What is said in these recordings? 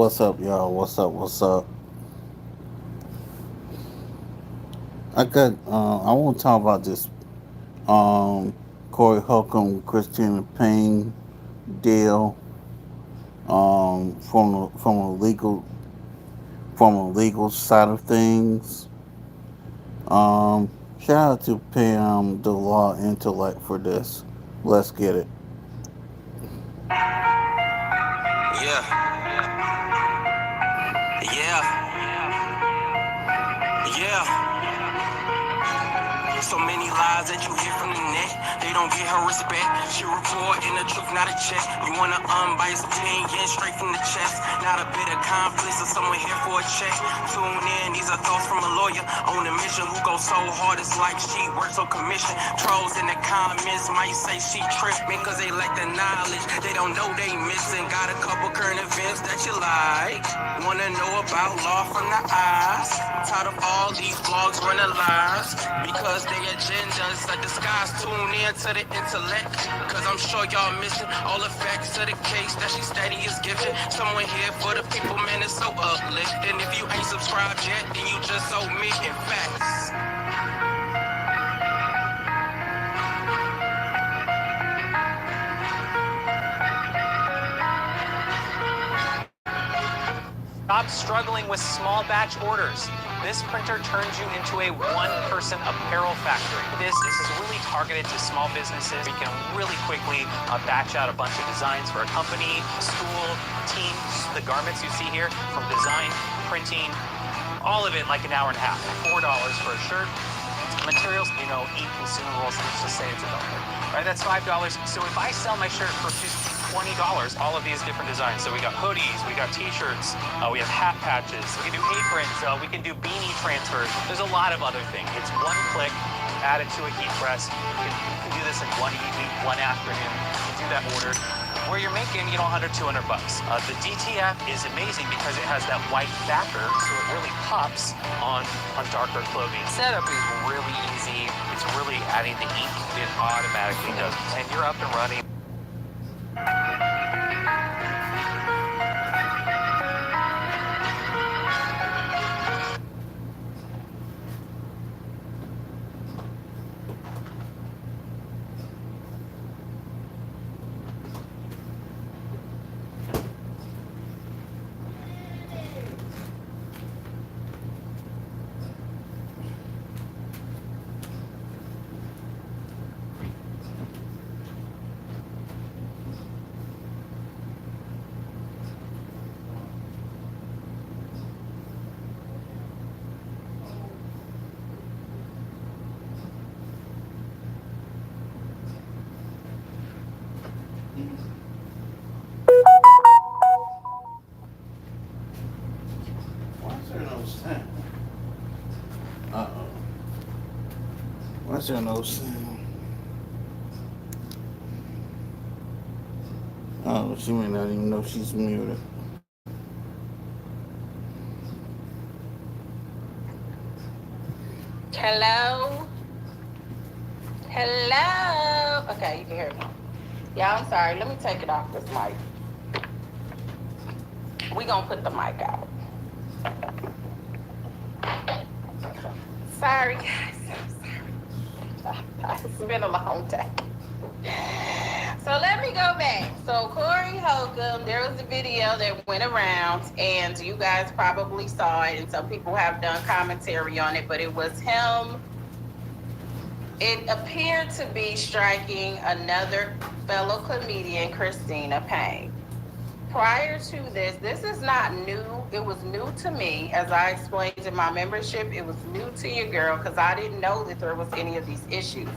What's up, y'all? What's up? What's up? I want to talk about this. Corey Holcomb, Christina Payne deal. From a legal side of things. Um, Shout out to Pam, the law intellect for this. Let's get it. Yeah, yeah, yeah. So many lies that you hear from the net, they don't get her respect. She reporting the truth, not a check. You want an unbiased opinion straight from the chest. Not a bit of conflict or someone here for a check. Tune in, these are thoughts from a lawyer on a mission who goes so hard it's like she works on commission. Trolls in the comments might say she tripping cause they lack the knowledge. They don't know they missing. Got a couple current events that you like. Wanna know about law from the eyes. Tired of all these blogs running lies because they agendas are disguised. Tune in to the intellect cause I'm sure y'all missing all the facts of the case that she steady is giving. Someone here for the people, man, it's so uplifting. If you ain't subscribed yet, then you just omitting facts. Stop struggling with small batch orders. This printer turns you into a one-person apparel factory. This is really targeted to small businesses. You can really quickly batch out a bunch of designs for a company, a school, teams. The garments you see here, from design, printing, all of it like an hour and a half. $4 for a shirt. Materials, e-consumables, let's just say it's $1. Right, that's $5. So if I sell my shirt for just $20, all of these different designs. So we got hoodies, we got t-shirts, we have hat patches, we can do aprons, we can do beanie transfers. There's a lot of other things. It's one click, add it to a heat press. You can do this in one evening, one afternoon. You can do that order. Where you're making, $100, $200. The DTF is amazing because it has that white backer, so it really pops on darker clothing. Setup is really easy. It's really adding the ink. It automatically does, and you're up and running. What's there no sound? Uh-oh. What's there no sound? Oh, she may not even know she's muted. Hello? Hello? Okay, you can hear me. Yeah, I'm sorry. Let me take it off this mic. We gonna put the mic out. Sorry, guys. I'm sorry. It's been a long day. So let me go back. So Corey Holcomb, there was a video that went around, and you guys probably saw it, and some people have done commentary on it, but it was him. It appeared to be striking another fellow comedian, Christina Payne. Prior to this is not new. It was new to me. As I explained in my membership, it was new to your girl because I didn't know that there was any of these issues.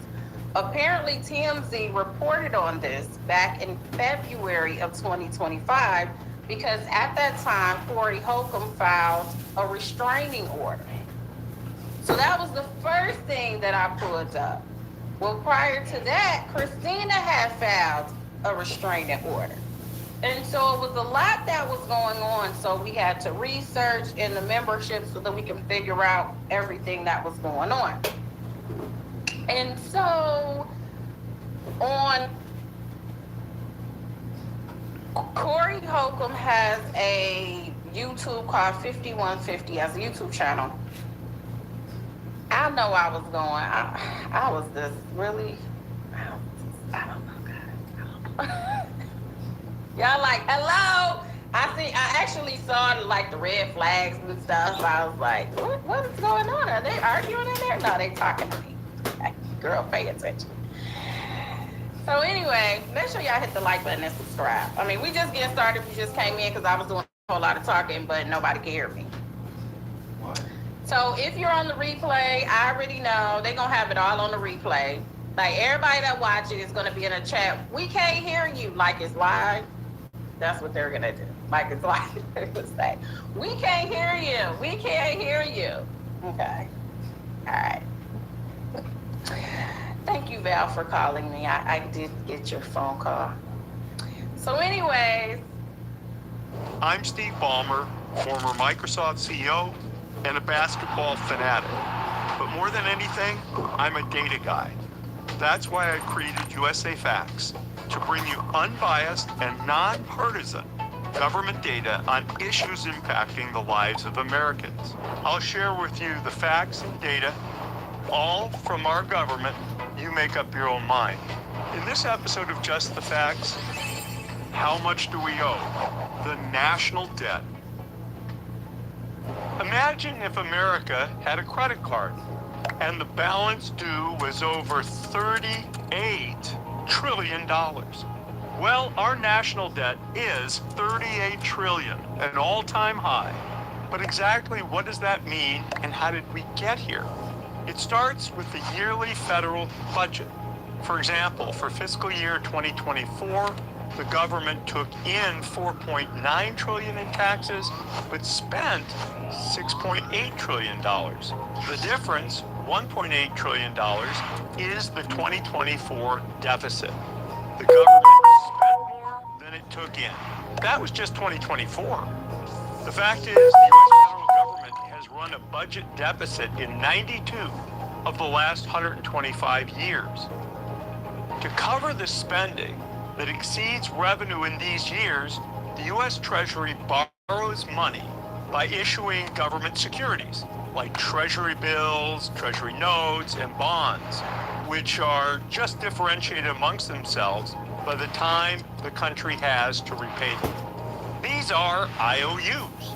Apparently, TMZ reported on this back in February of 2025 because at that time, Corey Holcomb filed a restraining order. So that was the first thing that I pulled up. Well, prior to that, Christina had filed a restraining order. And so it was a lot that was going on. So we had to research in the membership so that we can figure out everything that was going on. And so on Corey Holcomb has a YouTube called 5150 as a YouTube channel. I know I was going. I was just really. I don't know, guys. Y'all like, hello. I actually saw like the red flags and stuff. I was like, what is going on? Are they arguing in there? No, they talking to me. Girl, pay attention. So anyway, make sure y'all hit the like button and subscribe. I mean, we just getting started. We just came in because I was doing a whole lot of talking, but nobody could hear me. So if you're on the replay, I already know they're going to have it all on the replay. Like, everybody that watch it is going to be in a chat. We can't hear you like it's live. That's what they're going to do. Like it's live. They're going to say, we can't hear you. We can't hear you. Okay. All right. Thank you, Val, for calling me. I did get your phone call. So anyways. I'm Steve Ballmer, former Microsoft CEO and a basketball fanatic. But more than anything, I'm a data guy. That's why I created USA Facts, to bring you unbiased and nonpartisan government data on issues impacting the lives of Americans. I'll share with you the facts and data, all from our government. You make up your own mind. In this episode of Just the Facts, how much do we owe? The national debt. Imagine if America had a credit card and the balance due was over $38 trillion. Well, our national debt is $38 trillion, an all-time high. But exactly what does that mean, and how did we get here? It starts with the yearly federal budget. For example, for fiscal year 2024, the government took in $4.9 trillion in taxes, but spent $6.8 trillion. The difference, $1.8 trillion, is the 2024 deficit. The government spent more than it took in. That was just 2024. The fact is, the U.S. federal government has run a budget deficit in 92 of the last 125 years. To cover the spending that exceeds revenue in these years, the U.S. Treasury borrows money by issuing government securities, like Treasury bills, Treasury notes, and bonds, which are just differentiated amongst themselves by the time the country has to repay them. These are IOUs.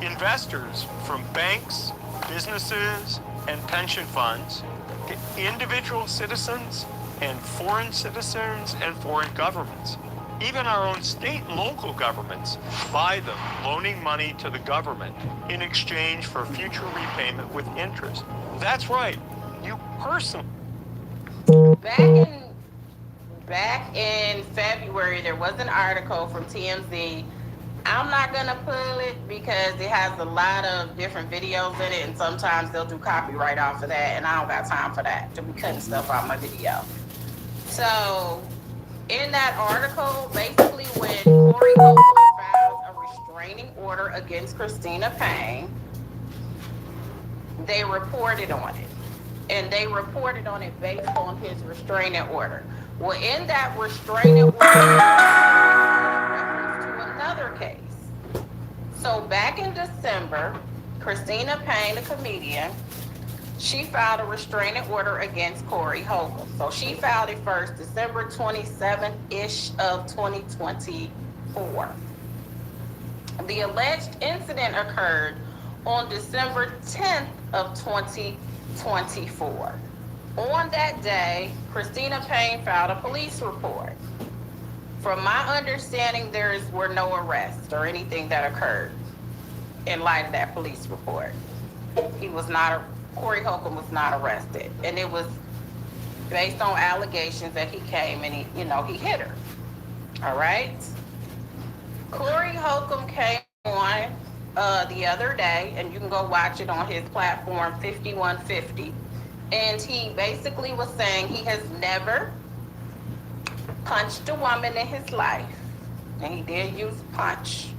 Investors from banks, businesses, and pension funds, to individual citizens and foreign citizens and foreign governments. Even our own state and local governments buy them, loaning money to the government in exchange for future repayment with interest. That's right, you personally. Back in February, there was an article from TMZ. I'm not gonna pull it because it has a lot of different videos in it, and sometimes they'll do copyright off of that, and I don't got time for that, to be cutting stuff off my video. So, in that article, basically when Corey Holcomb filed a restraining order against Christina Payne, they reported on it. And they reported on it based on his restraining order. Well, in that restraining order, reference to another case. So back in December, Christina Payne, a comedian, she filed a restraining order against Corey Holcomb. So she filed it first, December 27th-ish of 2024. The alleged incident occurred on December 10th of 2024. On that day, Christina Payne filed a police report. From my understanding, there were no arrests or anything that occurred in light of that police report. Corey Holcomb was not arrested, and it was based on allegations that he came and he hit her. All right. Corey Holcomb came on the other day, and you can go watch it on his platform 5150. And he basically was saying he has never punched a woman in his life, and he did use punch.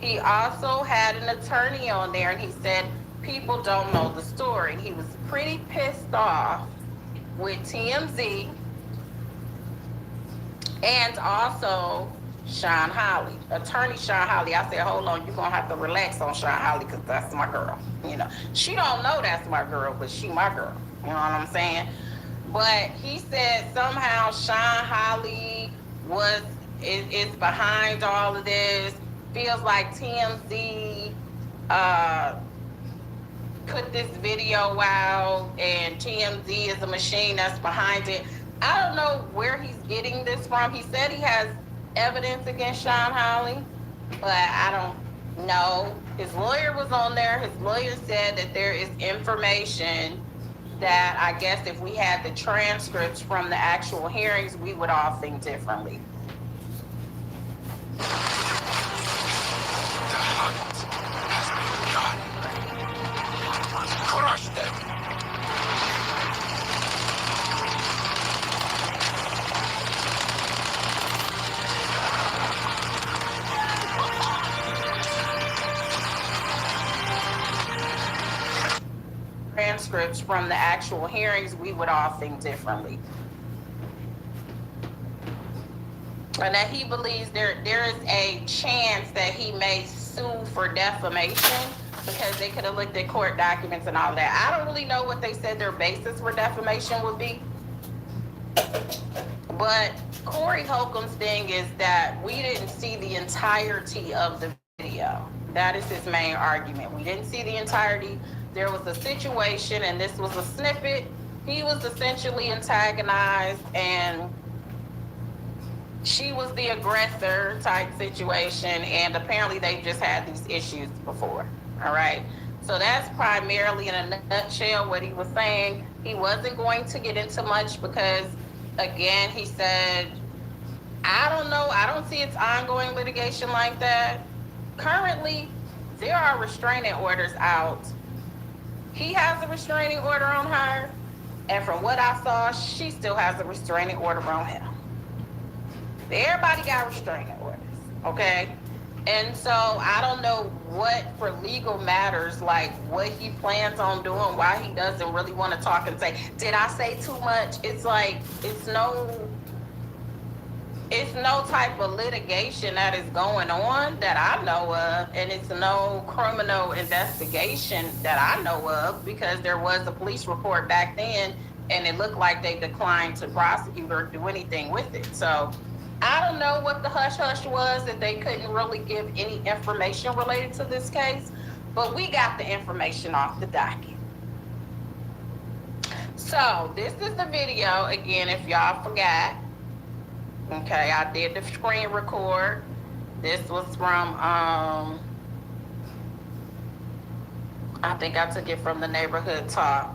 He also had an attorney on there, and he said people don't know the story. He was pretty pissed off with TMZ, and also Sean Holly, attorney Sean Holly. I said, hold on, you're gonna have to relax on Sean Holly because that's my girl. You know, she don't know that's my girl, but she my girl. You know what I'm saying? But he said somehow Sean Holly was is behind all of this. Feels like TMZ uh, put this video out, and TMZ is a machine that's behind it. I don't know where he's getting this from. He said he has evidence against Sean Holly, but I don't know. His lawyer was on there. His lawyer said that there is information that I guess if we had the transcripts from the actual hearings, we would all think differently. The hunt has begun. Crush them. Transcripts from the actual hearings, we would all think differently. And that he believes there is a chance that he may sue for defamation because they could have looked at court documents and all that. I don't really know what they said their basis for defamation would be. But Corey Holcomb's thing is that we didn't see the entirety of the video. That is his main argument. We didn't see the entirety. There was a situation, and this was a snippet. He was essentially antagonized, and she was the aggressor type situation, and apparently they've just had these issues before. All right. So that's primarily in a nutshell what he was saying. He wasn't going to get into much because, again, he said, I don't know. I don't see it's ongoing litigation like that. Currently, there are restraining orders out. He has a restraining order on her, and from what I saw, she still has a restraining order on him. Everybody got restraining orders, okay? And so I don't know what for legal matters, like what he plans on doing, why he doesn't really want to talk and say, did I say too much? It's like, it's no type of litigation that is going on that I know of, and it's no criminal investigation that I know of, because there was a police report back then, and it looked like they declined to prosecute or do anything with it. So I don't know what the hush-hush was that they couldn't really give any information related to this case, but we got the information off the docket. So this is the video, again, if y'all forgot. Okay, I did the screen record. This was from, I think I took it from the Neighborhood Talk.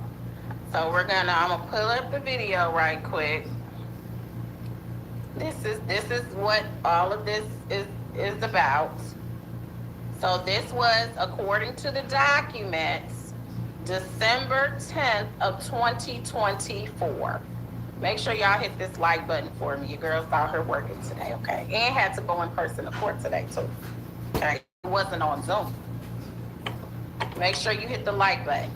So I'm gonna pull up the video right quick. This is what all of this is about. So this was, according to the documents, December 10th of 2024. Make sure y'all hit this like button for me. Your girl's out here working today, okay? And had to go in person to court today, too. Okay? It wasn't on Zoom. Make sure you hit the like button.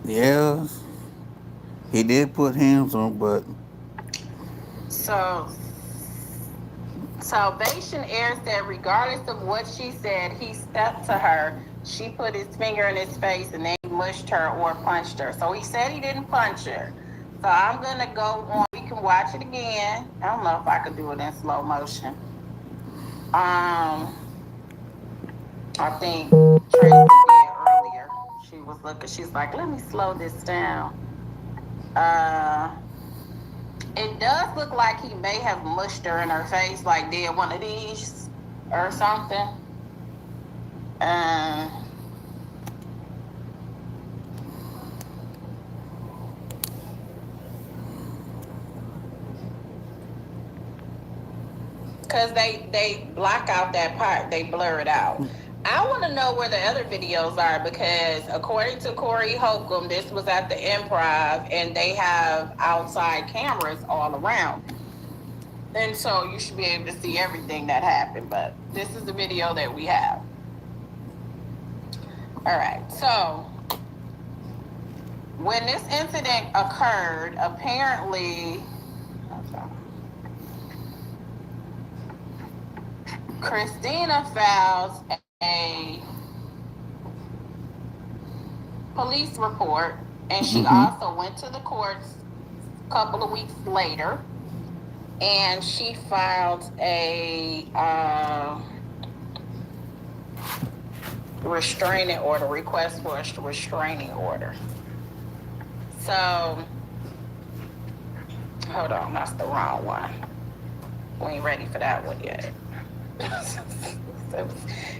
Yeah, he did put hands on, but So, Salvation Air said regardless of what she said, he stepped to her. She put his finger in his face and then he mushed her or punched her. So he said he didn't punch her. So I'm going to go on. We can watch it again. I don't know if I could do it in slow motion. I think Tracy did earlier. She was looking, she's like, let me slow this down. It does look like he may have mushed her in her face, like did one of these or something. because they block out that part. They blur it out. I want to know where the other videos are because according to Corey Holcomb, this was at the Improv and they have outside cameras all around. And so you should be able to see everything that happened. But this is the video that we have. All right. So when this incident occurred, apparently Christina files a police report, and she also went to the courts a couple of weeks later, and she filed a restraining order, request for a restraining order. So, hold on, that's the wrong one. We ain't ready for that one yet.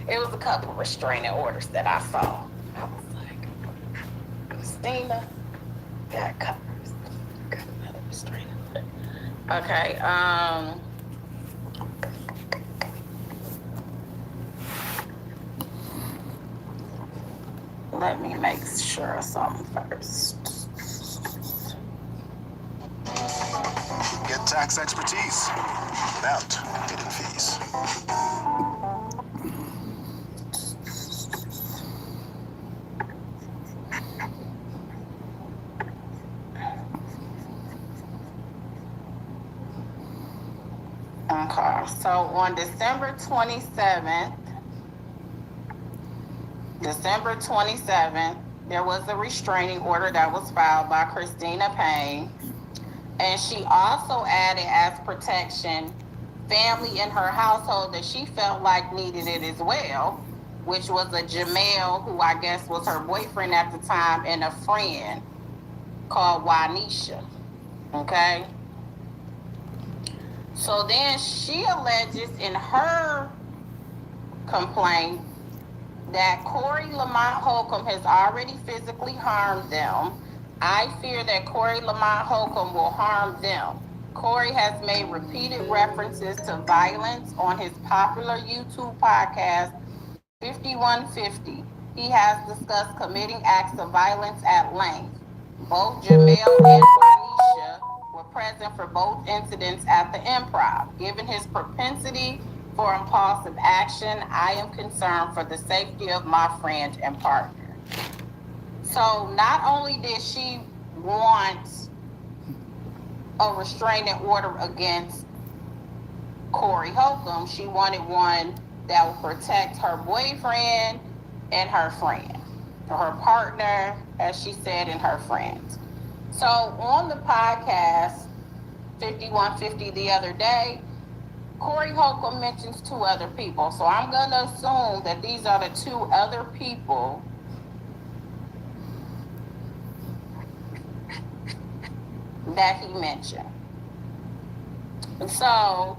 It was a couple of restraining orders that I saw. I was like, Christina got covers. Got another restraining order. Okay, let me make sure of something first. Get tax expertise without hidden fees. Okay, so on December 27th, there was a restraining order that was filed by Christina Payne. And she also added as protection family in her household that she felt like needed it as well, which was a Jamel, who I guess was her boyfriend at the time, and a friend called Wanisha. Okay? So then she alleges in her complaint that Corey Lamont Holcomb has already physically harmed them. I fear that Corey Lamont Holcomb will harm them. Corey has made repeated references to violence on his popular YouTube podcast, 5150. He has discussed committing acts of violence at length. Both Jamel and Wanisha were present for both incidents at the Improv. Given his propensity for impulsive action, I am concerned for the safety of my friend and partner. So not only did she want a restraining order against Corey Holcomb, she wanted one that would protect her boyfriend and her friend, or her partner, as she said, and her friends. So on the podcast 5150 the other day, Corey Holcomb mentions two other people. So I'm going to assume that these are the two other people that he mentioned. And so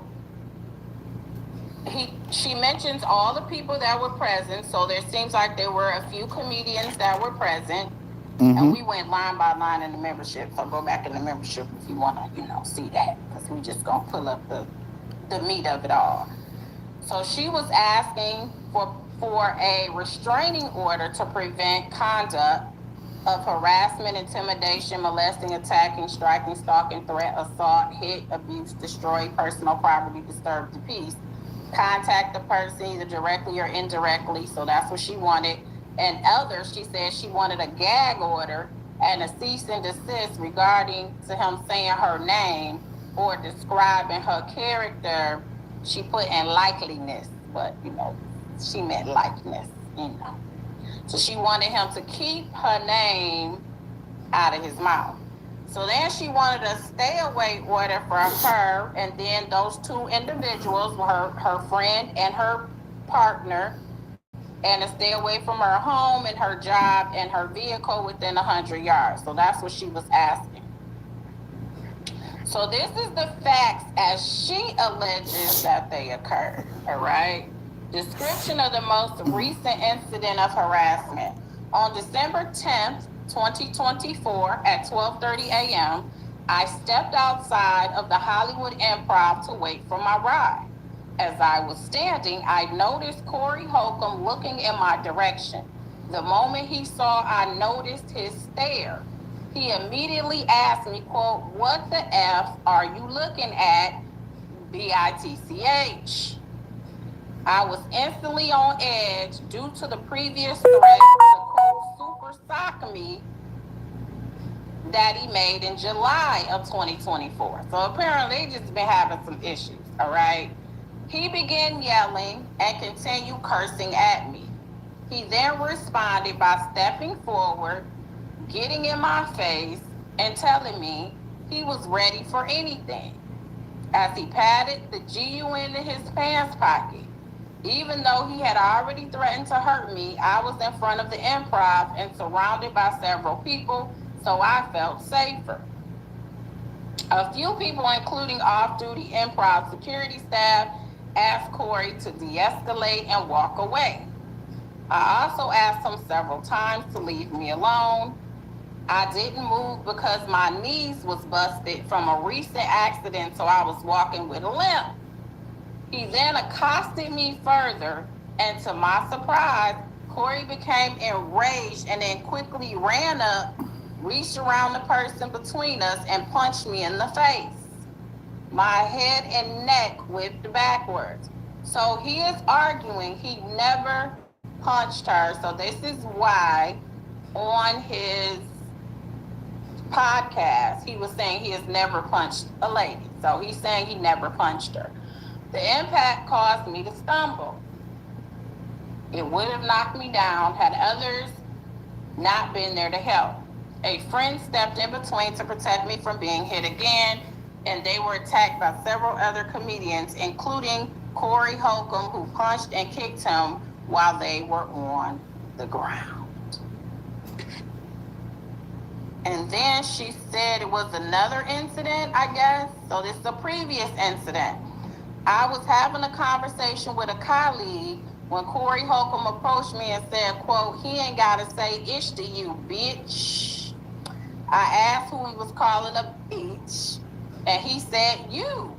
she mentions all the people that were present. So there seems like there were a few comedians that were present. And we went line by line in the membership. So go back in the membership if you want to, see that. Because we just going to pull up the meat of it all. So she was asking for a restraining order to prevent conduct of harassment, intimidation, molesting, attacking, striking, stalking, threat, assault, hit, abuse, destroy personal property, disturb the peace, contact the person either directly or indirectly. So that's what she wanted. And others, she said she wanted a gag order and a cease and desist regarding to him saying her name or describing her character. She put in likeliness, but she meant likeness, So she wanted him to keep her name out of his mouth. So then she wanted a stay away order from her, and then those two individuals, her friend and her partner, and to stay away from her home and her job and her vehicle within 100 yards. So that's what she was asking. So this is the facts as she alleges that they occurred, all right? Description of the most recent incident of harassment. On December 10th, 2024 at 12:30 a.m., I stepped outside of the Hollywood Improv to wait for my ride. As I was standing, I noticed Corey Holcomb looking in my direction. The moment he saw I noticed his stare, he immediately asked me, quote, "What the F are you looking at, bitch?" I was instantly on edge due to the previous threat to, quote, super sock me that he made in July of 2024. So apparently they just been having some issues, all right? He began yelling and continued cursing at me. He then responded by stepping forward, getting in my face, and telling me he was ready for anything as he patted the GUN in his pants pocket. Even though he had already threatened to hurt me, I was in front of the improv and surrounded by several people, so I felt safer. A few people, including off-duty improv security staff, asked Corey to de-escalate and walk away. I also asked him several times to leave me alone. I didn't move because my knees was busted from a recent accident, so I was walking with a limp. He then accosted me further, and to my surprise, Corey became enraged and then quickly ran up, reached around the person between us, and punched me in the face. My head and neck whipped backwards. So he is arguing he never punched her. So this is why on his podcast, he was saying he has never punched a lady. So he's saying he never punched her. The impact caused me to stumble. It would have knocked me down had others not been there to help. A friend stepped in between to protect me from being hit again, and they were attacked by several other comedians, including Corey Holcomb, who punched and kicked him while they were on the ground. And then she said it was another incident, I guess. So this is a previous incident. I was having a conversation with a colleague when Corey Holcomb approached me and said, quote, "He ain't got to say ish to you, bitch." I asked who he was calling a bitch, and he said, "You,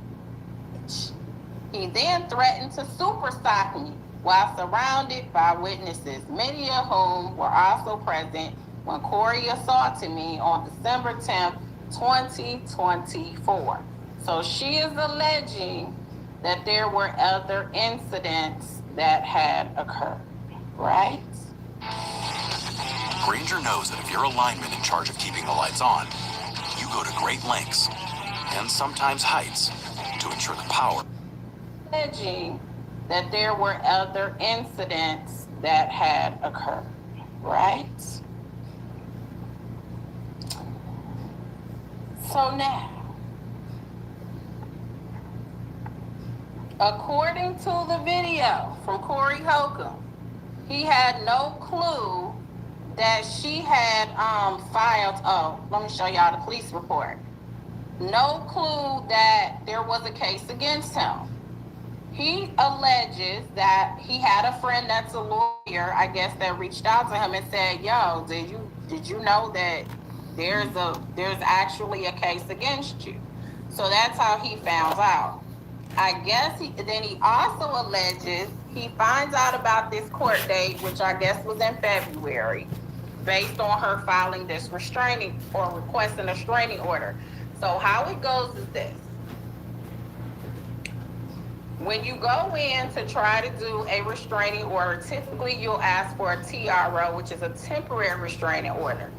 bitch." He then threatened to super sock me while surrounded by witnesses, many of whom were also present when Corey assaulted me on December 10th, 2024. So she is alleging that there were other incidents that had occurred, right? Granger knows that if you're a lineman in charge of keeping the lights on, you go to great lengths, and sometimes heights, to ensure the power. Alleging that there were other incidents that had occurred, right? So now, according to the video from Corey Holcomb, he had no clue that she had filed, let me show y'all the police report. No clue that there was a case against him. He alleges that he had a friend that's a lawyer, I guess, that reached out to him and said, "Yo, did you know that there's actually a case against you?" So that's how he found out. I guess he also alleges he finds out about this court date, which I guess was in February, based on her filing this restraining or requesting a restraining order. So how it goes is this. When you go in to try to do a restraining order, typically you'll ask for a TRO, which is a temporary restraining order.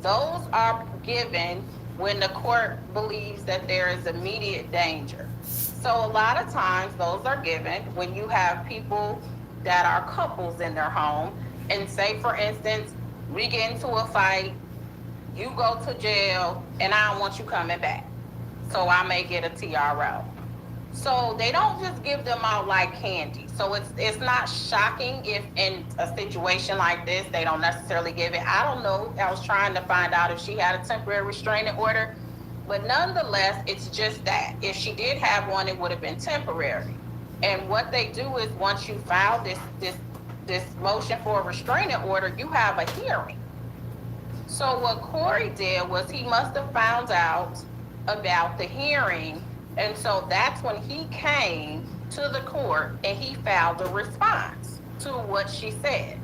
Those are given when the court believes that there is immediate danger. So a lot of times those are given when you have people that are couples in their home, and say, for instance, we get into a fight, you go to jail, and I don't want you coming back. So I may get a TRO. So they don't just give them out like candy. So it's not shocking if in a situation like this, they don't necessarily give it. I don't know. I was trying to find out if she had a temporary restraining order. But nonetheless, it's just that. If she did have one, it would have been temporary. And what they do is once you file this motion for a restraining order, you have a hearing. So what Corey did was he must have found out about the hearing. And so that's when he came to the court and he filed a response to what she said.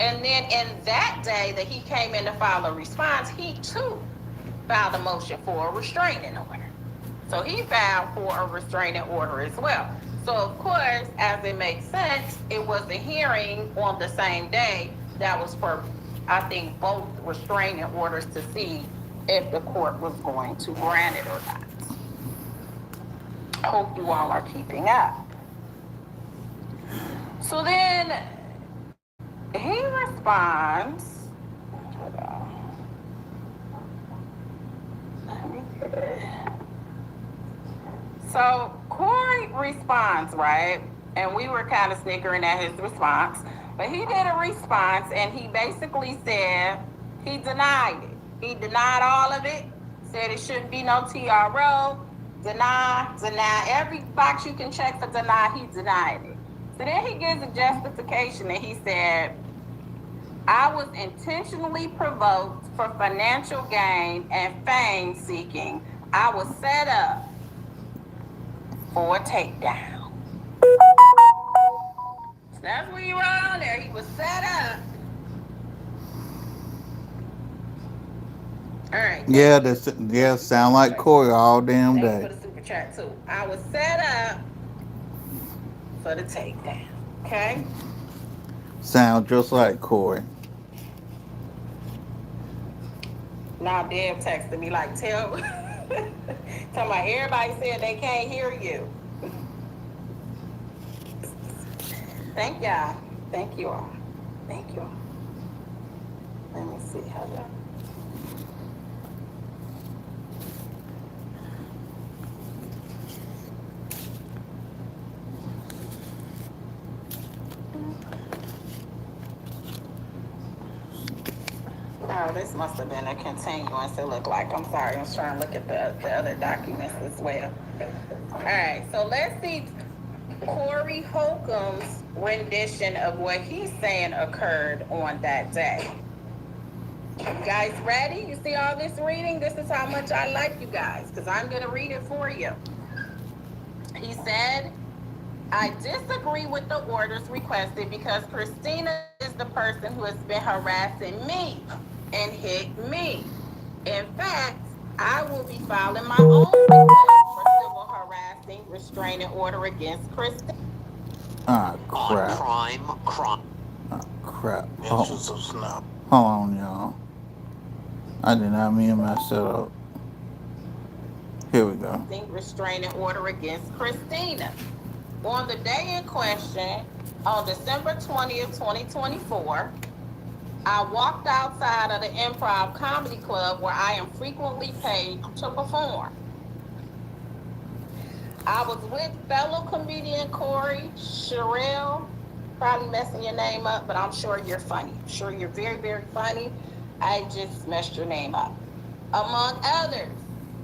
And then in that day that he came in to file a response, he too filed a motion for a restraining order. So he filed for a restraining order as well. So of course, as it makes sense, it was a hearing on the same day that was for, I think, both restraining orders to see if the court was going to grant it or not. I hope you all are keeping up. So then he responds. So Corey responds, right? And we were kind of snickering at his response. But he did a response and he basically said he denied it. He denied all of it, said it shouldn't be no TRO, deny. Every box you can check for deny, he denied it. So then he gives a justification and he said, I was intentionally provoked for financial gain and fame seeking. I was set up for a takedown. So that's what he wrote on there. He was set up. All right. Yeah, sound like Corey all damn Thank you day. for the super chat too. I was set up for the takedown. Okay. Sound just like Corey. Now Deb texted me like, tell me everybody said they can't hear you. Thank y'all. Thank you all. Thank you all. Let me see how that. Oh, this must have been a continuance, it looked like. I'm sorry, I'm trying to look at the other documents as well. All right, so let's see Corey Holcomb's rendition of what he's saying occurred on that day. You guys ready? You see all this reading? This is how much I like you guys, because I'm going to read it for you. He said, I disagree with the orders requested because Christina is the person who has been harassing me and hit me. In fact, I will be filing my own request for civil harassing restraining order against Christina. Ah, crap. On crime. Ah, crap. Inches of snow. Hold on, y'all. I did not mean to mess it up. Here we go. Restraining order against Christina. On the day in question, on December 20th, 2024, I walked outside of the Improv Comedy Club where I am frequently paid to perform. I was with fellow comedian Corey, Sherelle, probably messing your name up, but I'm sure you're funny. I'm sure you're very, very funny. I just messed your name up. Among others,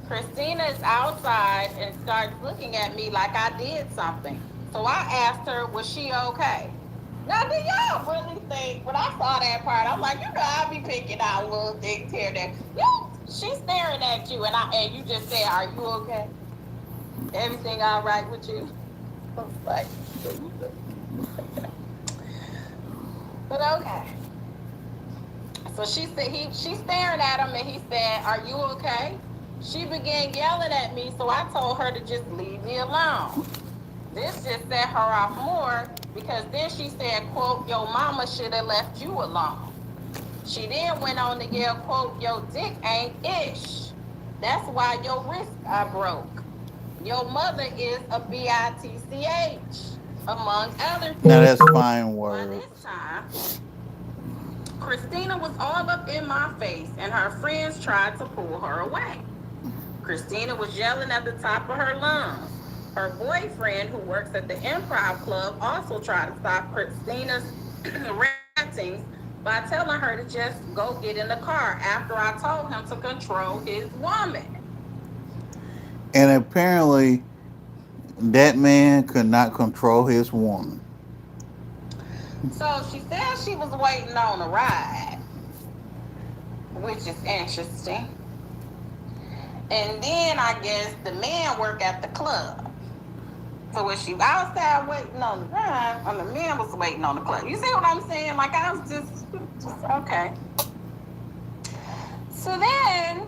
Christina is outside and starts looking at me like I did something. So I asked her, was she okay? Now, do y'all really think, when I saw that part, I'm like, I be picking out little things here that, she's staring at you, and you just say, are you okay? Everything all right with you? I was like, but okay. So she said, she's staring at him, and he said, are you okay? She began yelling at me, so I told her to just leave me alone. This just set her off more because then she said, quote, your mama should have left you alone. She then went on to yell, quote, your dick ain't ish. That's why your wrist are broke. Your mother is a bitch, among other things. Now that's fine words. By this time, Christina was all up in my face and her friends tried to pull her away. Christina was yelling at the top of her lungs. Her boyfriend, who works at the Improv Club, also tried to stop Christina's rantings by telling her to just go get in the car after I told him to control his woman. And apparently, that man could not control his woman. So she said she was waiting on a ride, which is interesting. And then I guess the men work at the club. So was she outside waiting on the ride, and the man was waiting on the club? You see what I'm saying? Like I was just okay. So then,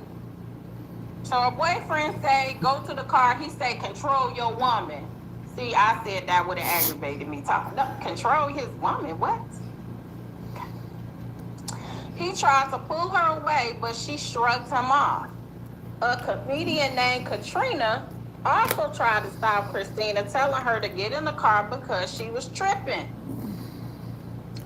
so her boyfriend say, go to the car. He say, control your woman. See, I said that would have aggravated me. Talking, no, control his woman. What? He tried to pull her away, but she shrugged him off. A comedian named Katrina also tried to stop Christina, telling her to get in the car because she was tripping.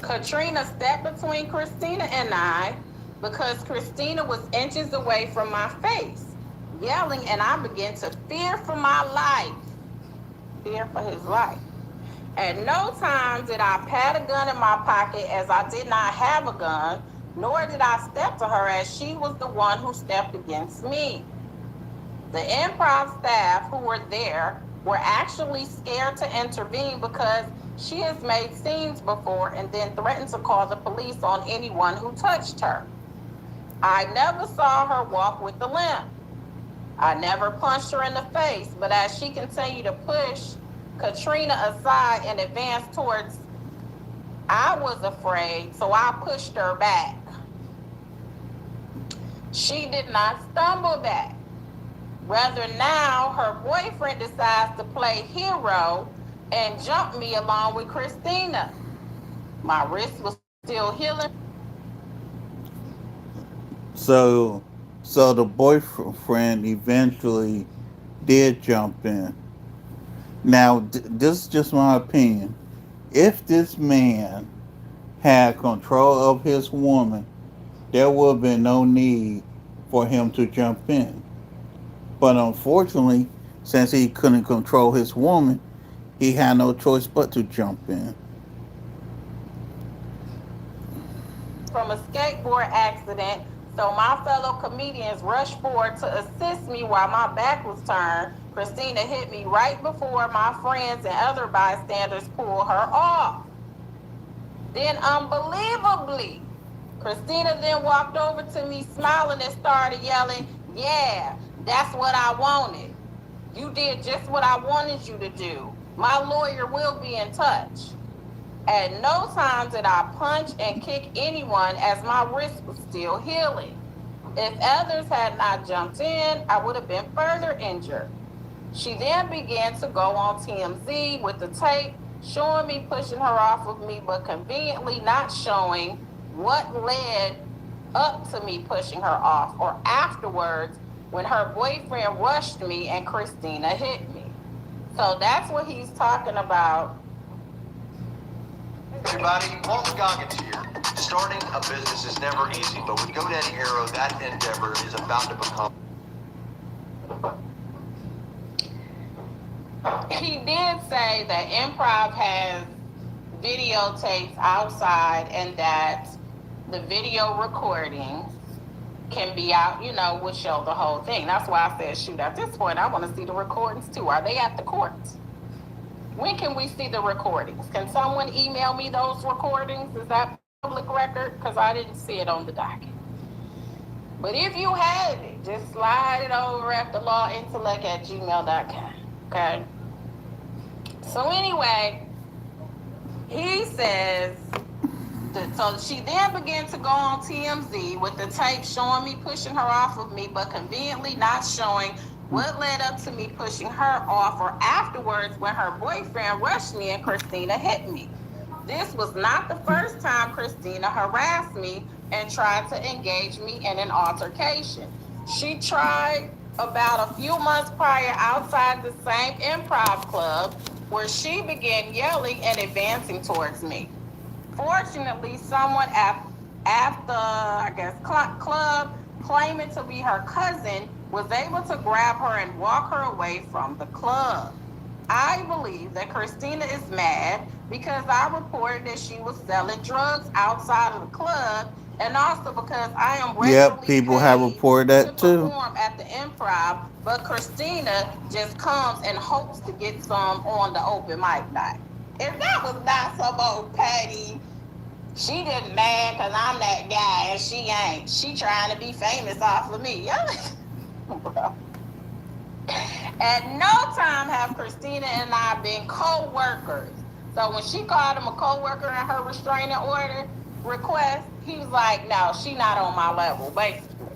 Katrina stepped between Christina and I because Christina was inches away from my face, yelling, and I began to fear for my life. Fear for his life. At no time did I pat a gun in my pocket, as I did not have a gun, nor did I step to her, as she was the one who stepped against me. The improv staff who were there were actually scared to intervene because she has made scenes before and then threatened to call the police on anyone who touched her. I never saw her walk with the limp. I never punched her in the face, but as she continued to push Katrina aside and advanced towards, I was afraid, so I pushed her back. She did not stumble back. Rather, now her boyfriend decides to play hero and jump me along with Christina. My wrist was still healing. So, so the boyfriend eventually did jump in. Now, this is just my opinion. If this man had control of his woman, there would have been no need for him to jump in. But unfortunately, since he couldn't control his woman, he had no choice but to jump in. From a skateboard accident, so my fellow comedians rushed forward to assist me while my back was turned. Christina hit me right before my friends and other bystanders pulled her off. Then, unbelievably, Christina then walked over to me smiling and started yelling, yeah, that's what I wanted. You did just what I wanted you to do. My lawyer will be in touch. At no time did I punch and kick anyone, as my wrist was still healing. If others had not jumped in, I would have been further injured. She then began to go on TMZ with the tape, showing me pushing her off of me, but conveniently not showing what led up to me pushing her off, or afterwards when her boyfriend rushed me and Christina hit me. So that's what he's talking about. Everybody, Walton Goggins here. Starting a business is never easy, but with GoDaddy Arrow, that endeavor is about to become. He did say that improv has videotapes outside and that the video recordings can be out, would show the whole thing. That's why I said, shoot, at this point, I want to see the recordings too. Are they at the courts? When can we see the recordings? Can someone email me those recordings? Is that public record? Because I didn't see it on the docket. But if you have it, just slide it over at thelawintellect@gmail.com. Okay? So anyway, he says, so she then began to go on TMZ with the tape showing me pushing her off of me, but conveniently not showing what led up to me pushing her off, or afterwards when her boyfriend rushed me and Christina hit me. This was not the first time Christina harassed me and tried to engage me in an altercation. She tried about a few months prior outside the same improv club, where she began yelling and advancing towards me. Fortunately, someone at the club, claiming to be her cousin, was able to grab her and walk her away from the club. I believe that Christina is mad because I reported that she was selling drugs outside of the club, and also because I am regularly People have reported that to too. perform at the improv, but Christina just comes and hopes to get some on the open mic night. If that was not some old petty, she just mad because I'm that guy and she ain't. She trying to be famous off of me. Bro. At no time have Christina and I been co-workers. So when she called him a co-worker in her restraining order request, he was like, no, she not on my level, basically.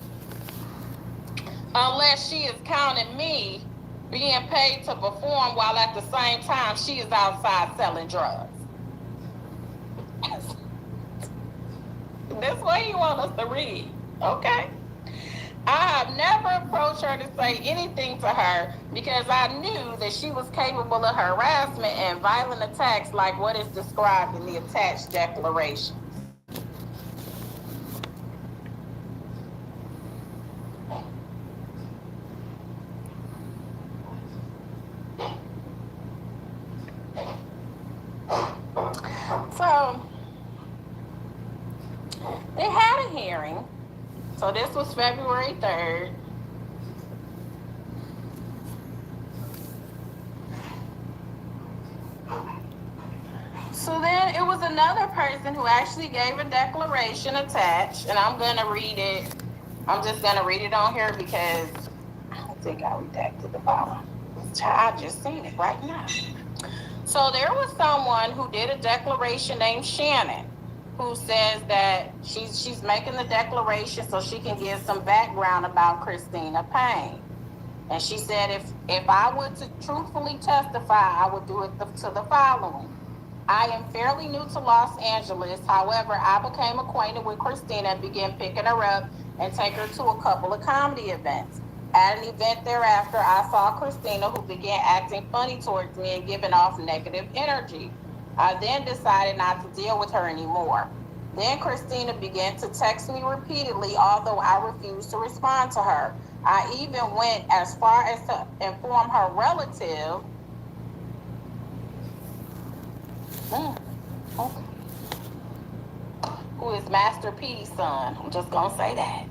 Unless she is counting me being paid to perform while at the same time she is outside selling drugs. This way you want us to read, okay? I have never approached her to say anything to her because I knew that she was capable of harassment and violent attacks like what is described in the attached declaration. So they had a hearing. So this was February 3rd. So then it was another person who actually gave a declaration attached, and I'm going to read it. I'm just going to read it on here because I don't think I redacted the bottom. I just seen it right now. So there was someone who did a declaration named Shannon who says that she's making the declaration so she can give some background about Christina Payne. And she said if I were to truthfully testify, I would do it to the following. I am fairly new to Los Angeles. However, I became acquainted with Christina and began picking her up and take her to a couple of comedy events. At an event thereafter, I saw Christina, who began acting funny towards me and giving off negative energy. I then decided not to deal with her anymore. Then Christina began to text me repeatedly, although I refused to respond to her. I even went as far as to inform her relative okay, who is Master P's son. I'm just going to say that.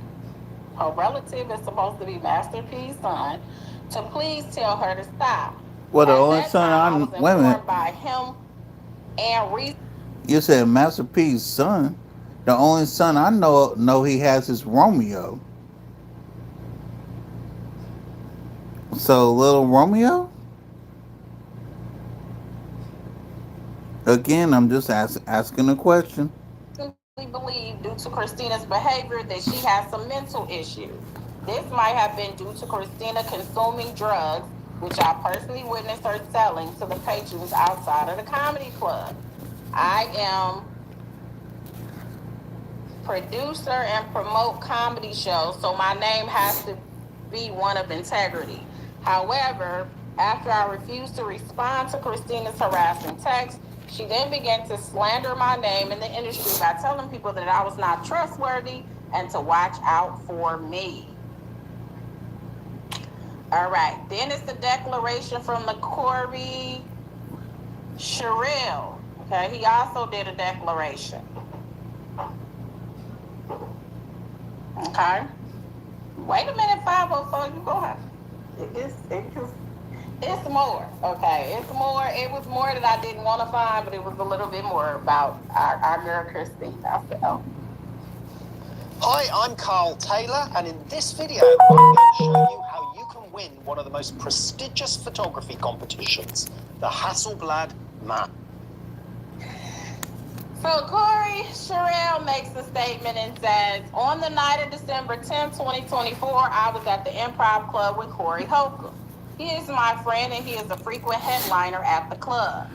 Her relative is supposed to be Master P's son, to please tell her to stop. Well, the At only that son time, I was I wait a minute. informed by him and Reese. You said Master P's son. The only son I know he has is Romeo. So little Romeo. Again, I'm just asking a question. Believe due to Christina's behavior that she has some mental issues. This might have been due to Christina consuming drugs, which I personally witnessed her selling to the patrons outside of the comedy club. I am producer and promote comedy shows, so my name has to be one of integrity. However, after I refused to respond to Christina's harassing text, she then began to slander my name in the industry by telling people that I was not trustworthy and to watch out for me. All right, then it's the declaration from the Corey Sherrill. Okay, he also did a declaration. Okay. Wait a minute, 504, you go ahead. It's more, okay? It's more. It was more that I didn't want to find, but it was a little bit more about our girl Christina. So. Hi, I'm Carl Taylor, and in this video, I'm going to show you how you can win one of the most prestigious photography competitions, the Hasselblad Map. So Corey Sherrill makes a statement and says, on the night of December 10, 2024, I was at the Improv Club with Corey Holcomb. He is my friend and he is a frequent headliner at the club.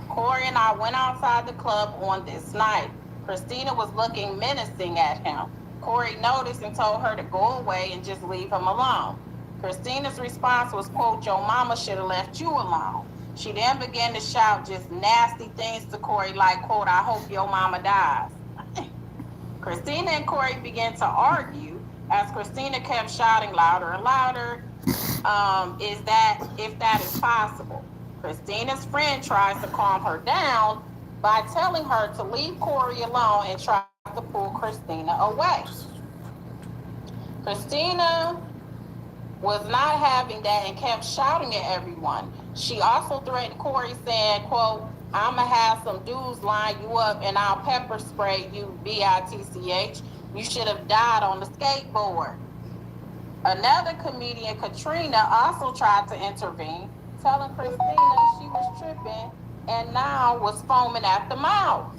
Corey and I went outside the club on this night. Christina was looking menacing at him. Corey noticed and told her to go away and just leave him alone. Christina's response was, quote, your mama should have left you alone. She then began to shout just nasty things to Corey like, quote, I hope your mama dies. Christina and Corey began to argue as Christina kept shouting louder and louder, is that if that is possible. Christina's friend tries to calm her down by telling her to leave Corey alone and try to pull Christina away. Christina was not having that and kept shouting at everyone. She also threatened Corey saying, quote, I'ma have some dudes line you up and I'll pepper spray you, bitch. You should have died on the skateboard. Another comedian, Katrina, also tried to intervene, telling Christina she was tripping and now was foaming at the mouth.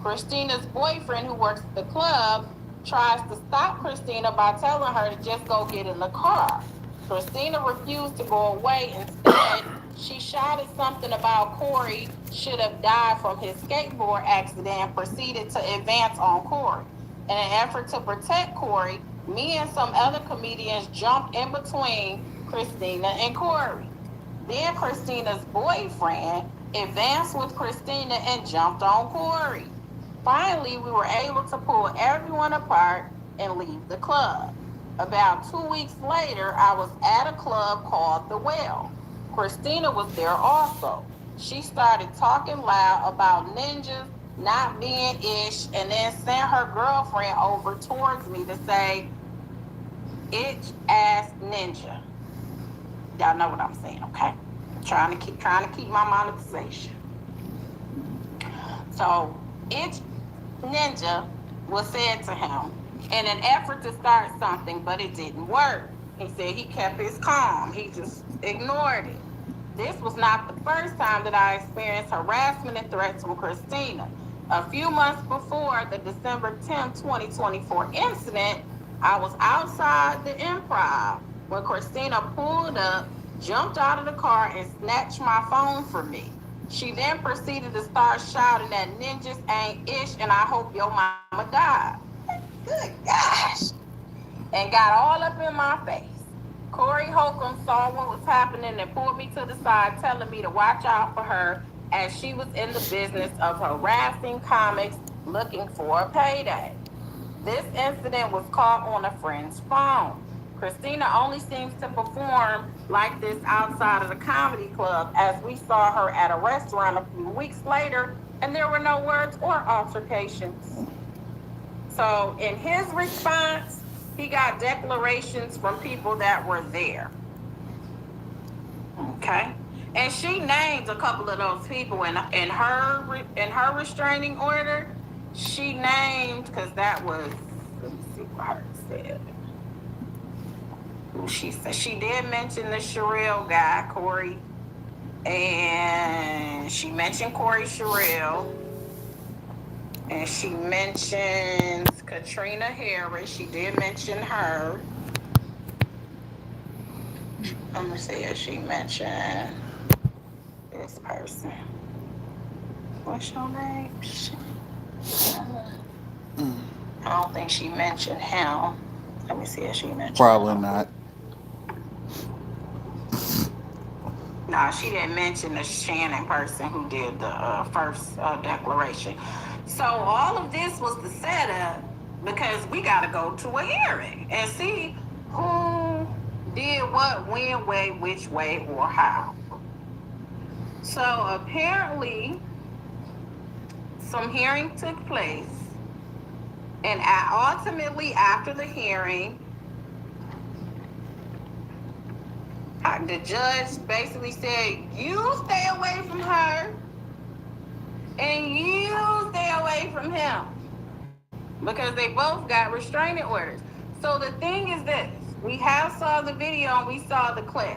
Christina's boyfriend, who works at the club, tries to stop Christina by telling her to just go get in the car. Christina refused to go away. Instead, she shouted something about Corey should have died from his skateboard accident and proceeded to advance on Corey. In an effort to protect Corey, me and some other comedians jumped in between Christina and Corey. Then Christina's boyfriend advanced with Christina and jumped on Corey. Finally, we were able to pull everyone apart and leave the club. About 2 weeks later, I was at a club called The Well. Christina was there also. She started talking loud about ninjas not being ish and then sent her girlfriend over towards me to say, itch ass ninja. Y'all know what I'm saying, okay? Trying to keep my monetization. So, itch ninja was said to him in an effort to start something, but it didn't work. He said he kept his calm. He just ignored it. This was not the first time that I experienced harassment and threats from Christina. A few months before the December 10th, 2024 incident, I was outside the Improv when Christina pulled up, jumped out of the car, and snatched my phone from me. She then proceeded to start shouting that ninjas ain't ish and I hope your mama died. Good gosh. And got all up in my face. Corey Holcomb saw what was happening and pulled me to the side, telling me to watch out for her as she was in the business of harassing comics looking for a payday. This incident was caught on a friend's phone. Christina only seems to perform like this outside of the comedy club, as we saw her at a restaurant a few weeks later, and there were no words or altercations. So in his response, he got declarations from people that were there. Okay? And she named a couple of those people in her restraining order. She named, because that was, let me see what her said. She said she did mention the Sherrill guy, Corey, and she mentioned Corey Sherrill, and she mentions Katrina Harris. She did mention her. Let me see if she mentioned this person. What's your name? I don't think she mentioned him. Let me see if she mentioned Probably him. not. No, she didn't mention the Shannon person who did the first declaration. So all of this was the setup because we got to go to a hearing and see who did what, when, way, which way, or how. So apparently, some hearing took place, and ultimately after the hearing, the judge basically said, you stay away from her and you stay away from him because they both got restraining orders. So the thing is this, we have saw the video and we saw the clip,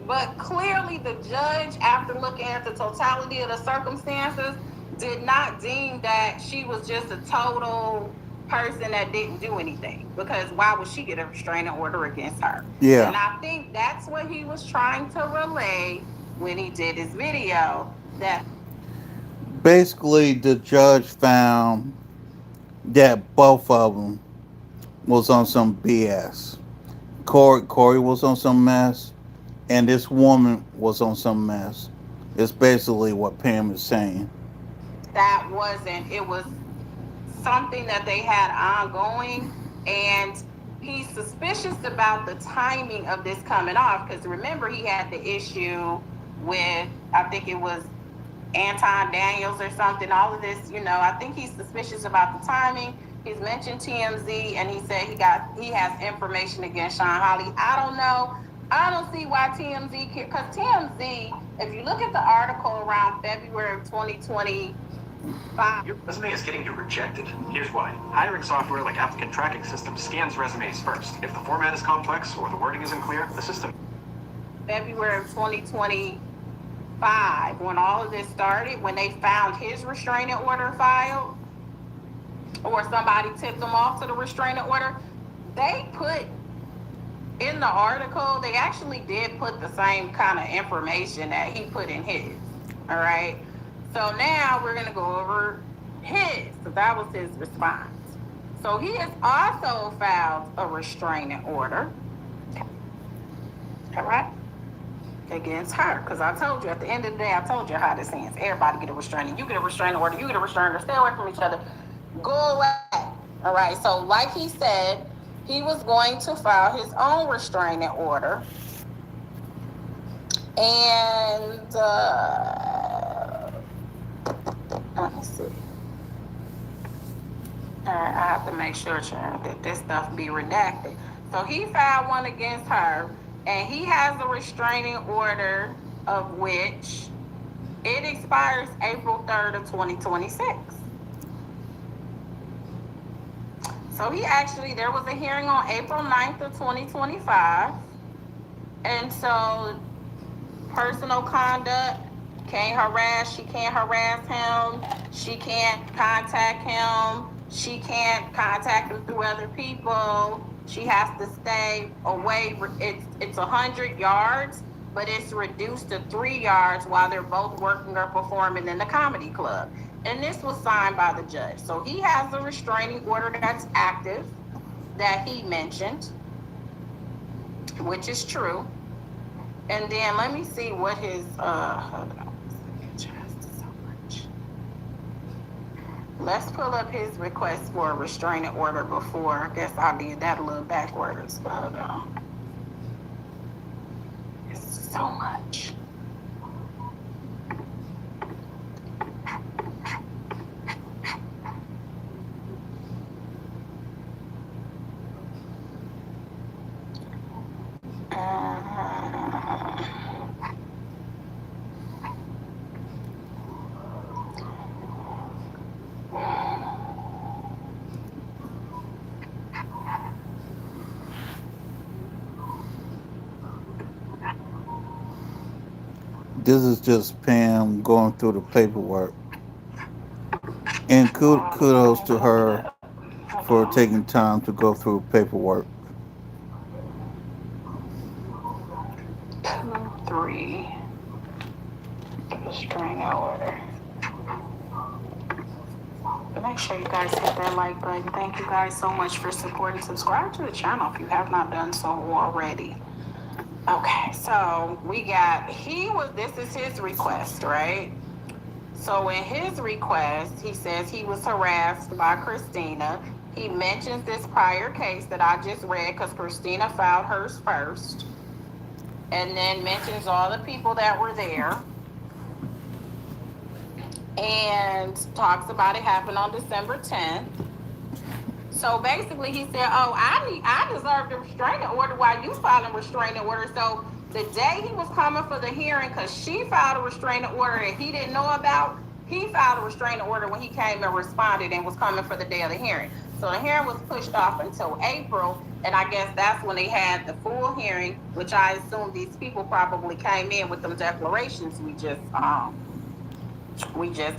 but clearly the judge, after looking at the totality of the circumstances, did not deem that she was just a total person that didn't do anything, because why would she get a restraining order against her? Yeah. And I think that's what he was trying to relay when he did his video. That Basically, the judge found that both of them was on some BS. Corey was on some mess, and this woman was on some mess. It's basically what Pam is saying. that wasn't, it was something that they had ongoing, and he's suspicious about the timing of this coming off, because remember he had the issue with, I think it was Anton Daniels or something. All of this, I think he's suspicious about the timing. He's mentioned TMZ, and he said he has information against Sean Hawley. I don't know. I don't see why TMZ, because TMZ, if you look at the article around February of 2024, Your resume is getting you rejected. Here's why. Hiring software like applicant tracking systems scans resumes first. If the format is complex or the wording isn't clear, the system... February of 2025, when all of this started, when they found his restraining order filed, or somebody tipped them off to the restraining order, they put in the article, they actually did put the same kind of information that he put in his. All right. So now we're going to go over his. So that was his response. So he has also filed a restraining order. All right. Against her. Because I told you at the end of the day, I told you how this ends. Everybody get a restraining. You get a restraining order. You get a restraining order. Stay away from each other. Go away. All right. So like he said, he was going to file his own restraining order. And let me see. All right, I have to make sure that this stuff be redacted. So he filed one against her, and he has a restraining order of which it expires April 3rd of 2026. So there was a hearing on April 9th of 2025. And so personal conduct, she can't harass him, she can't contact him, she can't contact him through other people, she has to stay away. It's 100 yards, but it's reduced to 3 yards while they're both working or performing in the comedy club. And this was signed by the judge. So he has a restraining order that's active that he mentioned, which is true. And then let me see what his, hold on. Let's pull up his request for a restraining order before. I guess I did that a little backwards. Hold on. It's so much. This is just Pam going through the paperwork. And kudos to her for taking time to go through paperwork. 3 restraining order. Make sure you guys hit that like button. Thank you guys so much for supporting. Subscribe to the channel if you have not done so already. Okay, so this is his request, right? So in his request, he says he was harassed by Christina. He mentions this prior case that I just read because Christina filed hers first. And then mentions all the people that were there. And talks about it happened on December 10th. So basically he said, I deserved a restraining order while you filed a restraining order. So the day he was coming for the hearing, because she filed a restraining order that he didn't know about, he filed a restraining order when he came and responded and was coming for the day of the hearing. So the hearing was pushed off until April, and I guess that's when they had the full hearing, which I assume these people probably came in with them declarations we just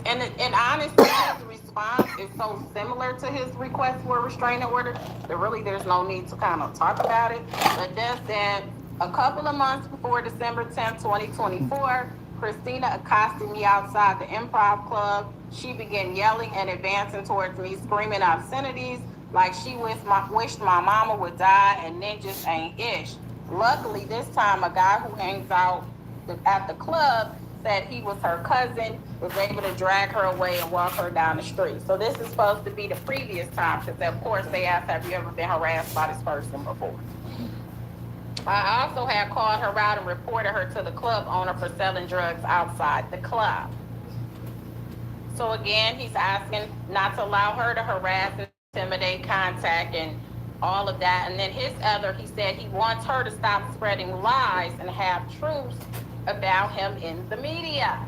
and honestly, his response is so similar to his request for a restraining order that really there's no need to kind of talk about it. But just that a couple of months before December 10th, 2024, Christina accosted me outside the Improv Club. She began yelling and advancing towards me, screaming obscenities like she wished my mama would die, and ninjas ain't ish. Luckily, this time a guy who hangs out at the club said he was her cousin, was able to drag her away and walk her down the street. So this is supposed to be the previous time, because of course they asked, have you ever been harassed by this person before? I also had called her out and reported her to the club owner for selling drugs outside the club. So again, he's asking not to allow her to harass, intimidate, contact, and all of that. And then he said he wants her to stop spreading lies and have truths about him in the media.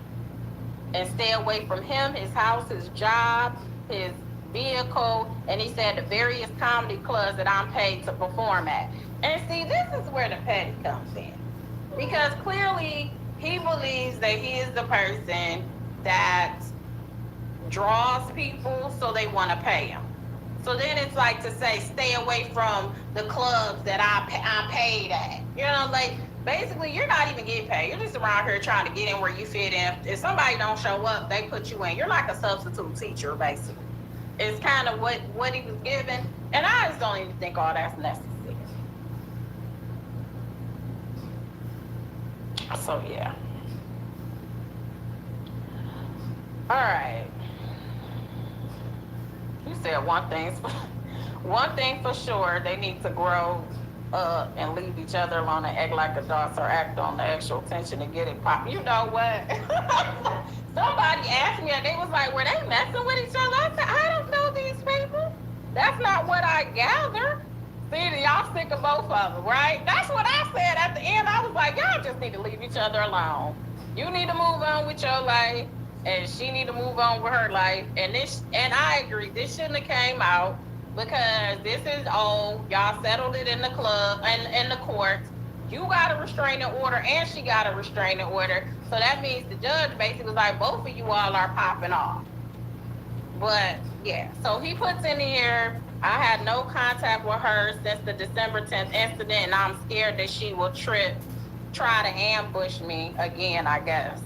and stay away from him, his house, his job, his vehicle, and he said the various comedy clubs that I'm paid to perform at. And see, this is where the petty comes in. Because clearly he believes that he is the person that draws people so they want to pay him. So then it's like to say, stay away from the clubs that I'm paid at. You know, like, basically, you're not even getting paid. You're just around here trying to get in where you fit in. If somebody don't show up, they put you in. You're like a substitute teacher, basically. It's kind of what he was given. And I just don't even think all that's necessary. So, yeah. All right. You said one thing for sure, they need to grow up and leave each other alone and act like adults or act on the actual tension and get it pop. You know what? Somebody asked me, and they was like, were they messing with each other? I said, I don't know these people. That's not what I gather. See, y'all sick of both of them, right? That's what I said at the end. I was like, y'all just need to leave each other alone. You need to move on with your life, and she need to move on with her life. And I agree, this shouldn't have came out because this is old. Y'all settled it in the club and in the courts. You got a restraining order, and she got a restraining order. So that means the judge basically was like, both of you all are popping off. But yeah, so he puts in here, I had no contact with her since the December 10th incident, and I'm scared that she will try to ambush me again, I guess.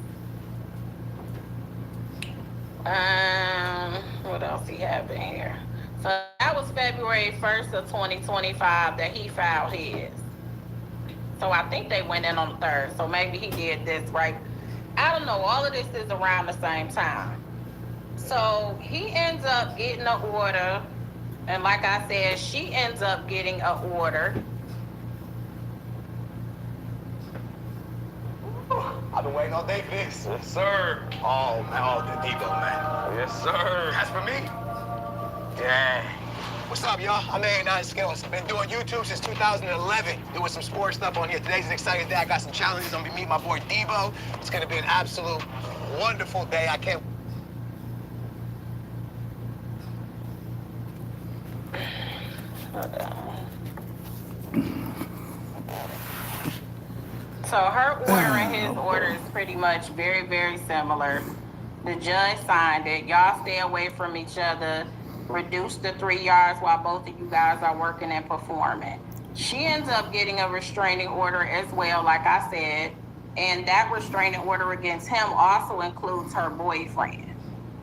What else he have in here? So that was February 1st of 2025 that he filed his. So I think they went in on the 3rd. So maybe he did this right. I don't know. All of this is around the same time. So he ends up getting an order. And like I said, she ends up getting an order. I've been waiting all day for this. Yes, sir. Oh, man, all the Debo, man. Yes, sir. That's for me? Dang. What's up, y'all? I'm 89 Skills. I've been doing YouTube since 2011, doing some sports stuff on here. Today's an exciting day. I got some challenges. I'm gonna be meeting my boy Debo. It's gonna be an absolute wonderful day. I can't. So her order and his order is pretty much very, very similar. The judge signed it. Y'all stay away from each other. Reduce the 3 yards while both of you guys are working and performing. She ends up getting a restraining order as well, like I said. And that restraining order against him also includes her boyfriend,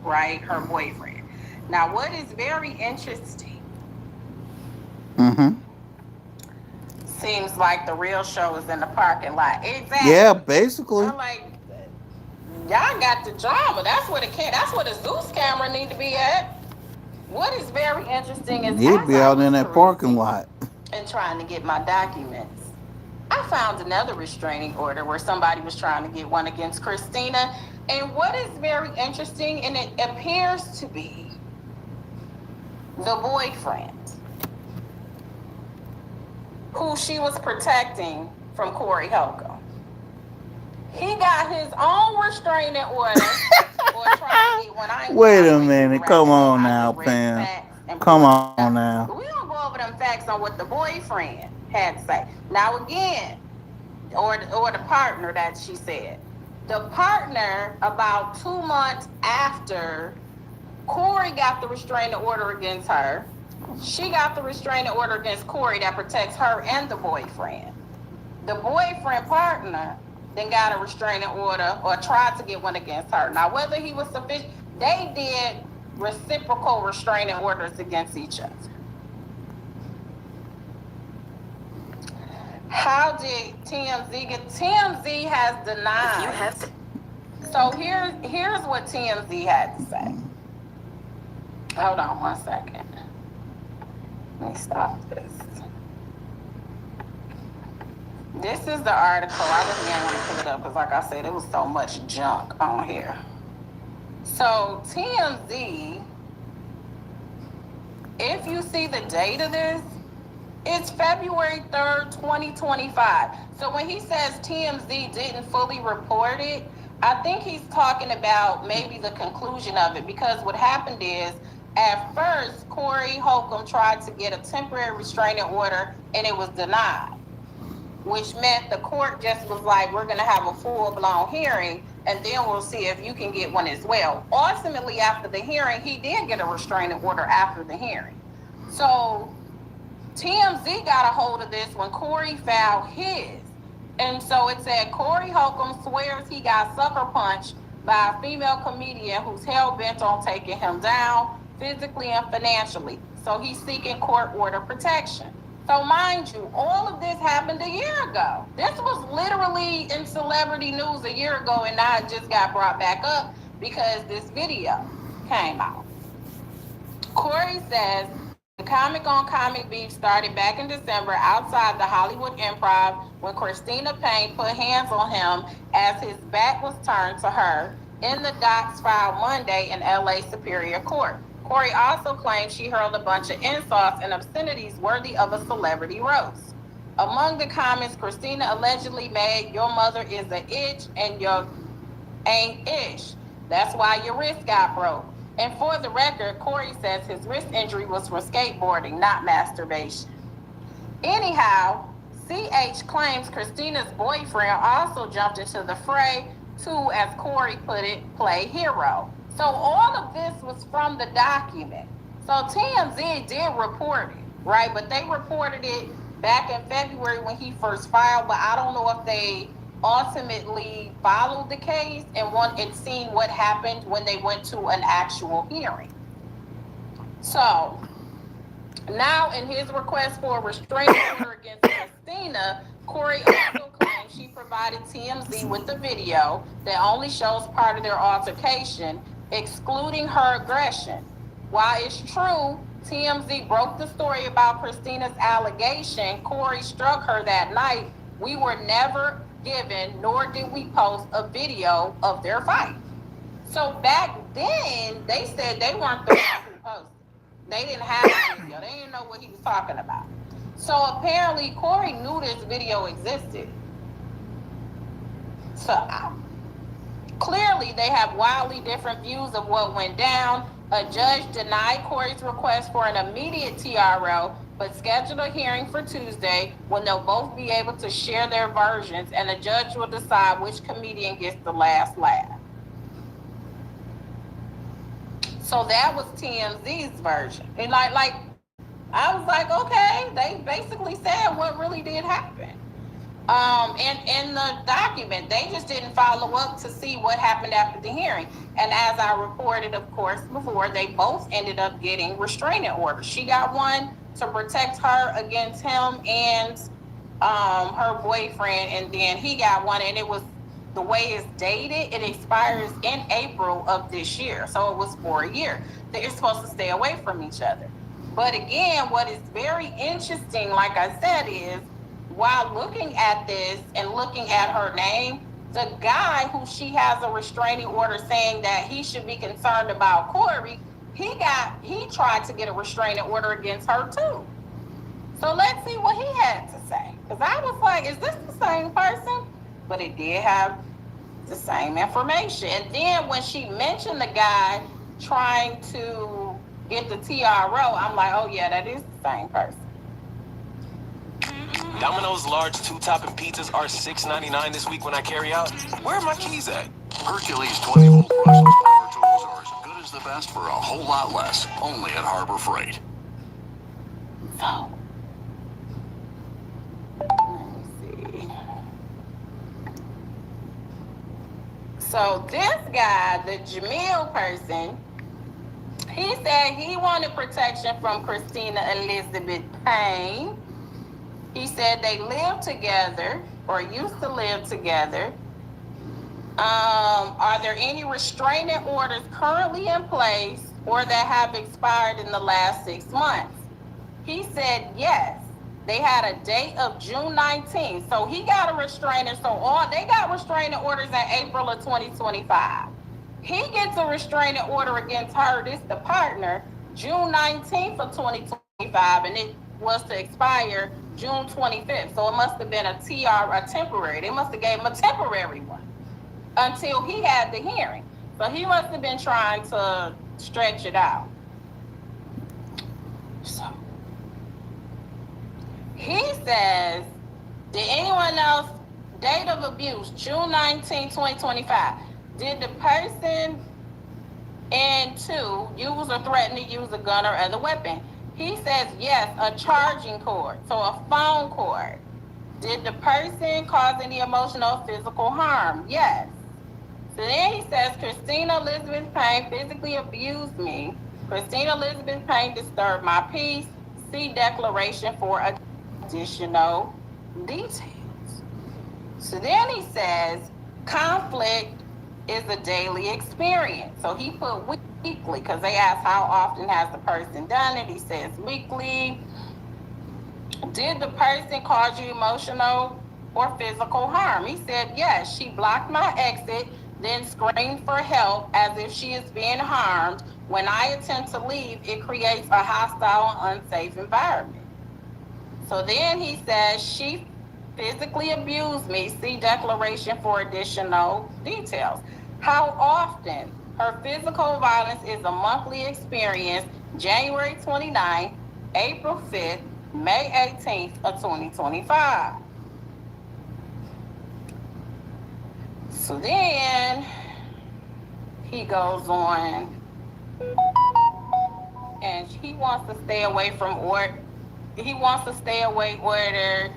right? Her boyfriend. Now, what is very interesting, seems like the real show is in the parking lot. Exactly. Yeah, basically. I'm like, y'all got the drama. That's where the Zeus camera need to be at. What is very interesting is He'd be out in that parking lot. And trying to get my documents, I found another restraining order where somebody was trying to get one against Christina. And what is very interesting, and it appears to be the boyfriend who she was protecting from Corey Holcomb. He got his own restraining order for trying to get one. Wait a minute. Come on now, Pam. Come on now. We don't go over them facts on what the boyfriend had to say. Now again, or the partner that she said. The partner, about 2 months after Corey got the restraining order against her, she got the restraining order against Corey that protects her and the boyfriend. The boyfriend partner then got a restraining order or tried to get one against her. Now, whether he was sufficient, they did reciprocal restraining orders against each other. How did TMZ get? TMZ has denied. So here's what TMZ had to say. Hold on 1 second. Let me stop this. This is the article. I really didn't want to pull it up because, like I said, it was so much junk on here. So TMZ, if you see the date of this, it's February 3rd, 2025. So when he says TMZ didn't fully report it, I think he's talking about maybe the conclusion of it, because what happened is, at first, Corey Holcomb tried to get a temporary restraining order and it was denied, which meant the court just was like, we're going to have a full-blown hearing and then we'll see if you can get one as well. Ultimately, after the hearing, he did get a restraining order after the hearing. So TMZ got a hold of this when Corey filed his. And so it said, Corey Holcomb swears he got sucker punched by a female comedian who's hell-bent on taking him down physically and financially. So he's seeking court order protection. So mind you, all of this happened a year ago. This was literally in celebrity news a year ago, and now it just got brought back up because this video came out. Corey says the comic on comic beef started back in December outside the Hollywood Improv when Christina Payne put hands on him as his back was turned to her in the docs filed Monday in LA Superior Court. Corey also claimed she hurled a bunch of insults and obscenities worthy of a celebrity roast. Among the comments, Christina allegedly made, "Your mother is a itch and your ain't ish. That's why your wrist got broke." And for the record, Corey says his wrist injury was from skateboarding, not masturbation. Anyhow, CH claims Christina's boyfriend also jumped into the fray to, as Corey put it, play hero. So all of this was from the document. So TMZ did report it, right? But they reported it back in February when he first filed, but I don't know if they ultimately followed the case and seen what happened when they went to an actual hearing. So now in his request for a restraining order against Christina, Corey also claims she provided TMZ with the video that only shows part of their altercation, excluding her aggression. While it's true, TMZ broke the story about Christina's allegation Corey struck her that night, we were never given, nor did we post a video of their fight. So back then, they said they weren't the ones who posted. They didn't have the video. They didn't know what he was talking about. So apparently, Corey knew this video existed. So clearly, they have wildly different views of what went down. A judge denied Corey's request for an immediate TRO, but scheduled a hearing for Tuesday when they'll both be able to share their versions, and the judge will decide which comedian gets the last laugh. So that was TMZ's version. And like I was like, okay, they basically said what really did happen. In the document, they just didn't follow up to see what happened after the hearing. And as I reported, of course, before, they both ended up getting restraining orders. She got one to protect her against him and her boyfriend, and then he got one, and it was, the way it's dated, it expires in April of this year. So it was for a year. They're supposed to stay away from each other. But again, what is very interesting, like I said, is while looking at this and looking at her name, the guy who she has a restraining order saying that he should be concerned about Corey, he tried to get a restraining order against her too. So let's see what he had to say. Because I was like, is this the same person? But it did have the same information. And then when she mentioned the guy trying to get the TRO, I'm like, oh yeah, that is the same person. Domino's large 2-topping pizzas are $6.99 this week when I carry out. Where are my keys at? Hercules 20-volt brushless power tools are as good as the best for a whole lot less. Only at Harbor Freight. So, let me see. So this guy, the Jamil person, he said he wanted protection from Christina Elizabeth Payne. He said they lived together or used to live together. Are there any restraining orders currently in place or that have expired in the last 6 months? He said yes. They had a date of June 19th. So he got a restraining. So they got restraining orders in April of 2025. He gets a restraining order against her, this the partner, June 19th of 2025, and it was to expire June 25th. So it must have been a temporary. They must have gave him a temporary one. until he had the hearing. So he must have been trying to stretch it out. So he says, did anyone else, date of abuse, June 19, 2025, did the person in 2 use or threaten to use a gun or other weapon? He says yes, a charging cord, so a phone cord. Did the person cause any emotional or physical harm? Yes. So then he says, Christina Elizabeth Payne physically abused me. Christina Elizabeth Payne disturbed my peace. See declaration for additional details. So then he says, conflict is a daily experience. So he put weekly, because they asked how often has the person done it. He says weekly. Did the person cause you emotional or physical harm? He said, yes, she blocked my exit, then screamed for help as if she is being harmed. When I attempt to leave, it creates a hostile and unsafe environment. So then he says, she physically abused me. See declaration for additional details. How often? Her physical violence is a monthly experience, January 29th, April 5th, May 18th of 2025. So then he goes on and he wants to stay away from order. He wants to stay away order,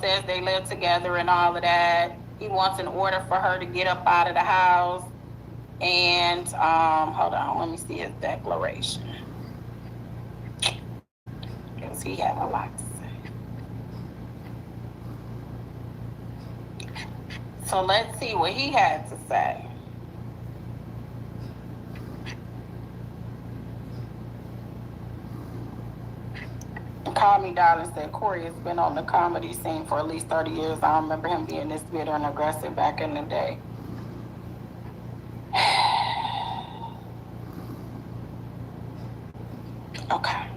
says they live together and all of that. He wants an order for her to get up out of the house. And hold on, let me see his declaration. Because he had a lot to say. So let's see what he had to say. Call Me Darling said Corey has been on the comedy scene for at least 30 years. I don't remember him being this bitter and aggressive back in the day. Okay.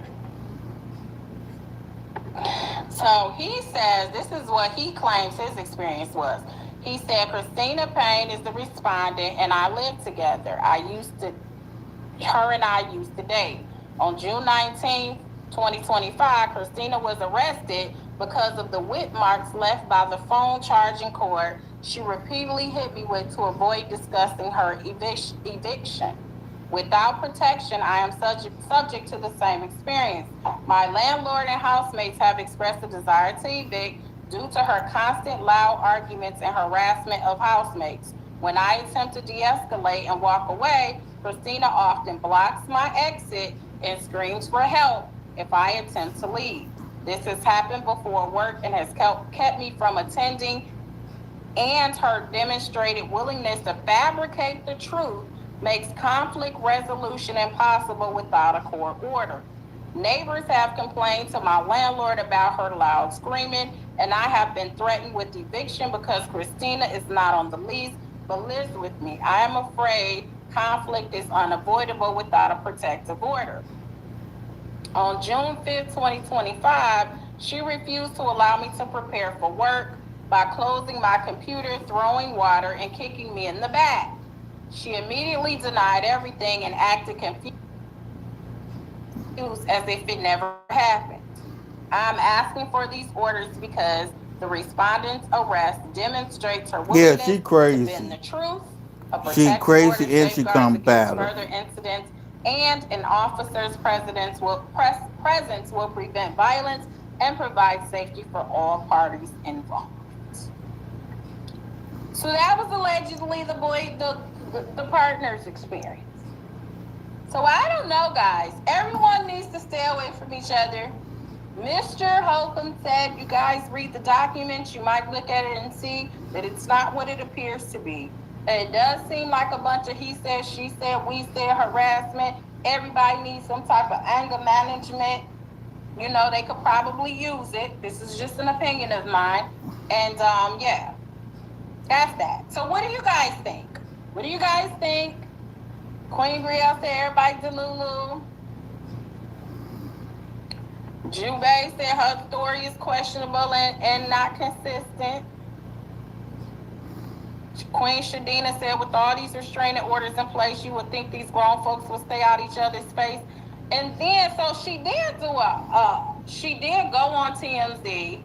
So he says, this is what he claims his experience was. He said, Christina Payne is the respondent and I live together. Her and I used to date. On June 19th, 2025, Christina was arrested because of the whip marks left by the phone charging cord she repeatedly hit me with to avoid discussing her eviction. Without protection, I am subject to the same experience. My landlord and housemates have expressed a desire to evict due to her constant loud arguments and harassment of housemates. When I attempt to de-escalate and walk away, Christina often blocks my exit and screams for help if I attempt to leave. This has happened before work and has kept me from attending, and her demonstrated willingness to fabricate the truth makes conflict resolution impossible without a court order. Neighbors have complained to my landlord about her loud screaming, and I have been threatened with eviction because Christina is not on the lease but lives with me. I am afraid conflict is unavoidable without a protective order. On June 5th, 2025, she refused to allow me to prepare for work by closing my computer, throwing water, and kicking me in the back. She immediately denied everything and acted confused as if it never happened. I'm asking for these orders because the respondent's arrest demonstrates her willingness she to crazy. bend the truth. A She protective crazy order and she safeguards against combative. further incidents, and an officer's presence will prevent violence and provide safety for all parties involved. So that was allegedly the partner's experience. So I don't know, guys. Everyone needs to stay away from each other. Mr. Holcomb said, you guys read the documents, you might look at it and see that it's not what it appears to be. It does seem like a bunch of he said, she said, we said harassment. Everybody needs some type of anger management. They could probably use it. This is just an opinion of mine. And yeah, that's that. So what do you guys think? What do you guys think? Queen Grielle said everybody delulu. Jube said her story is questionable and not consistent. Queen Shadina said, with all these restraining orders in place, you would think these grown folks would stay out each other's face. And then, so she did go on TMZ.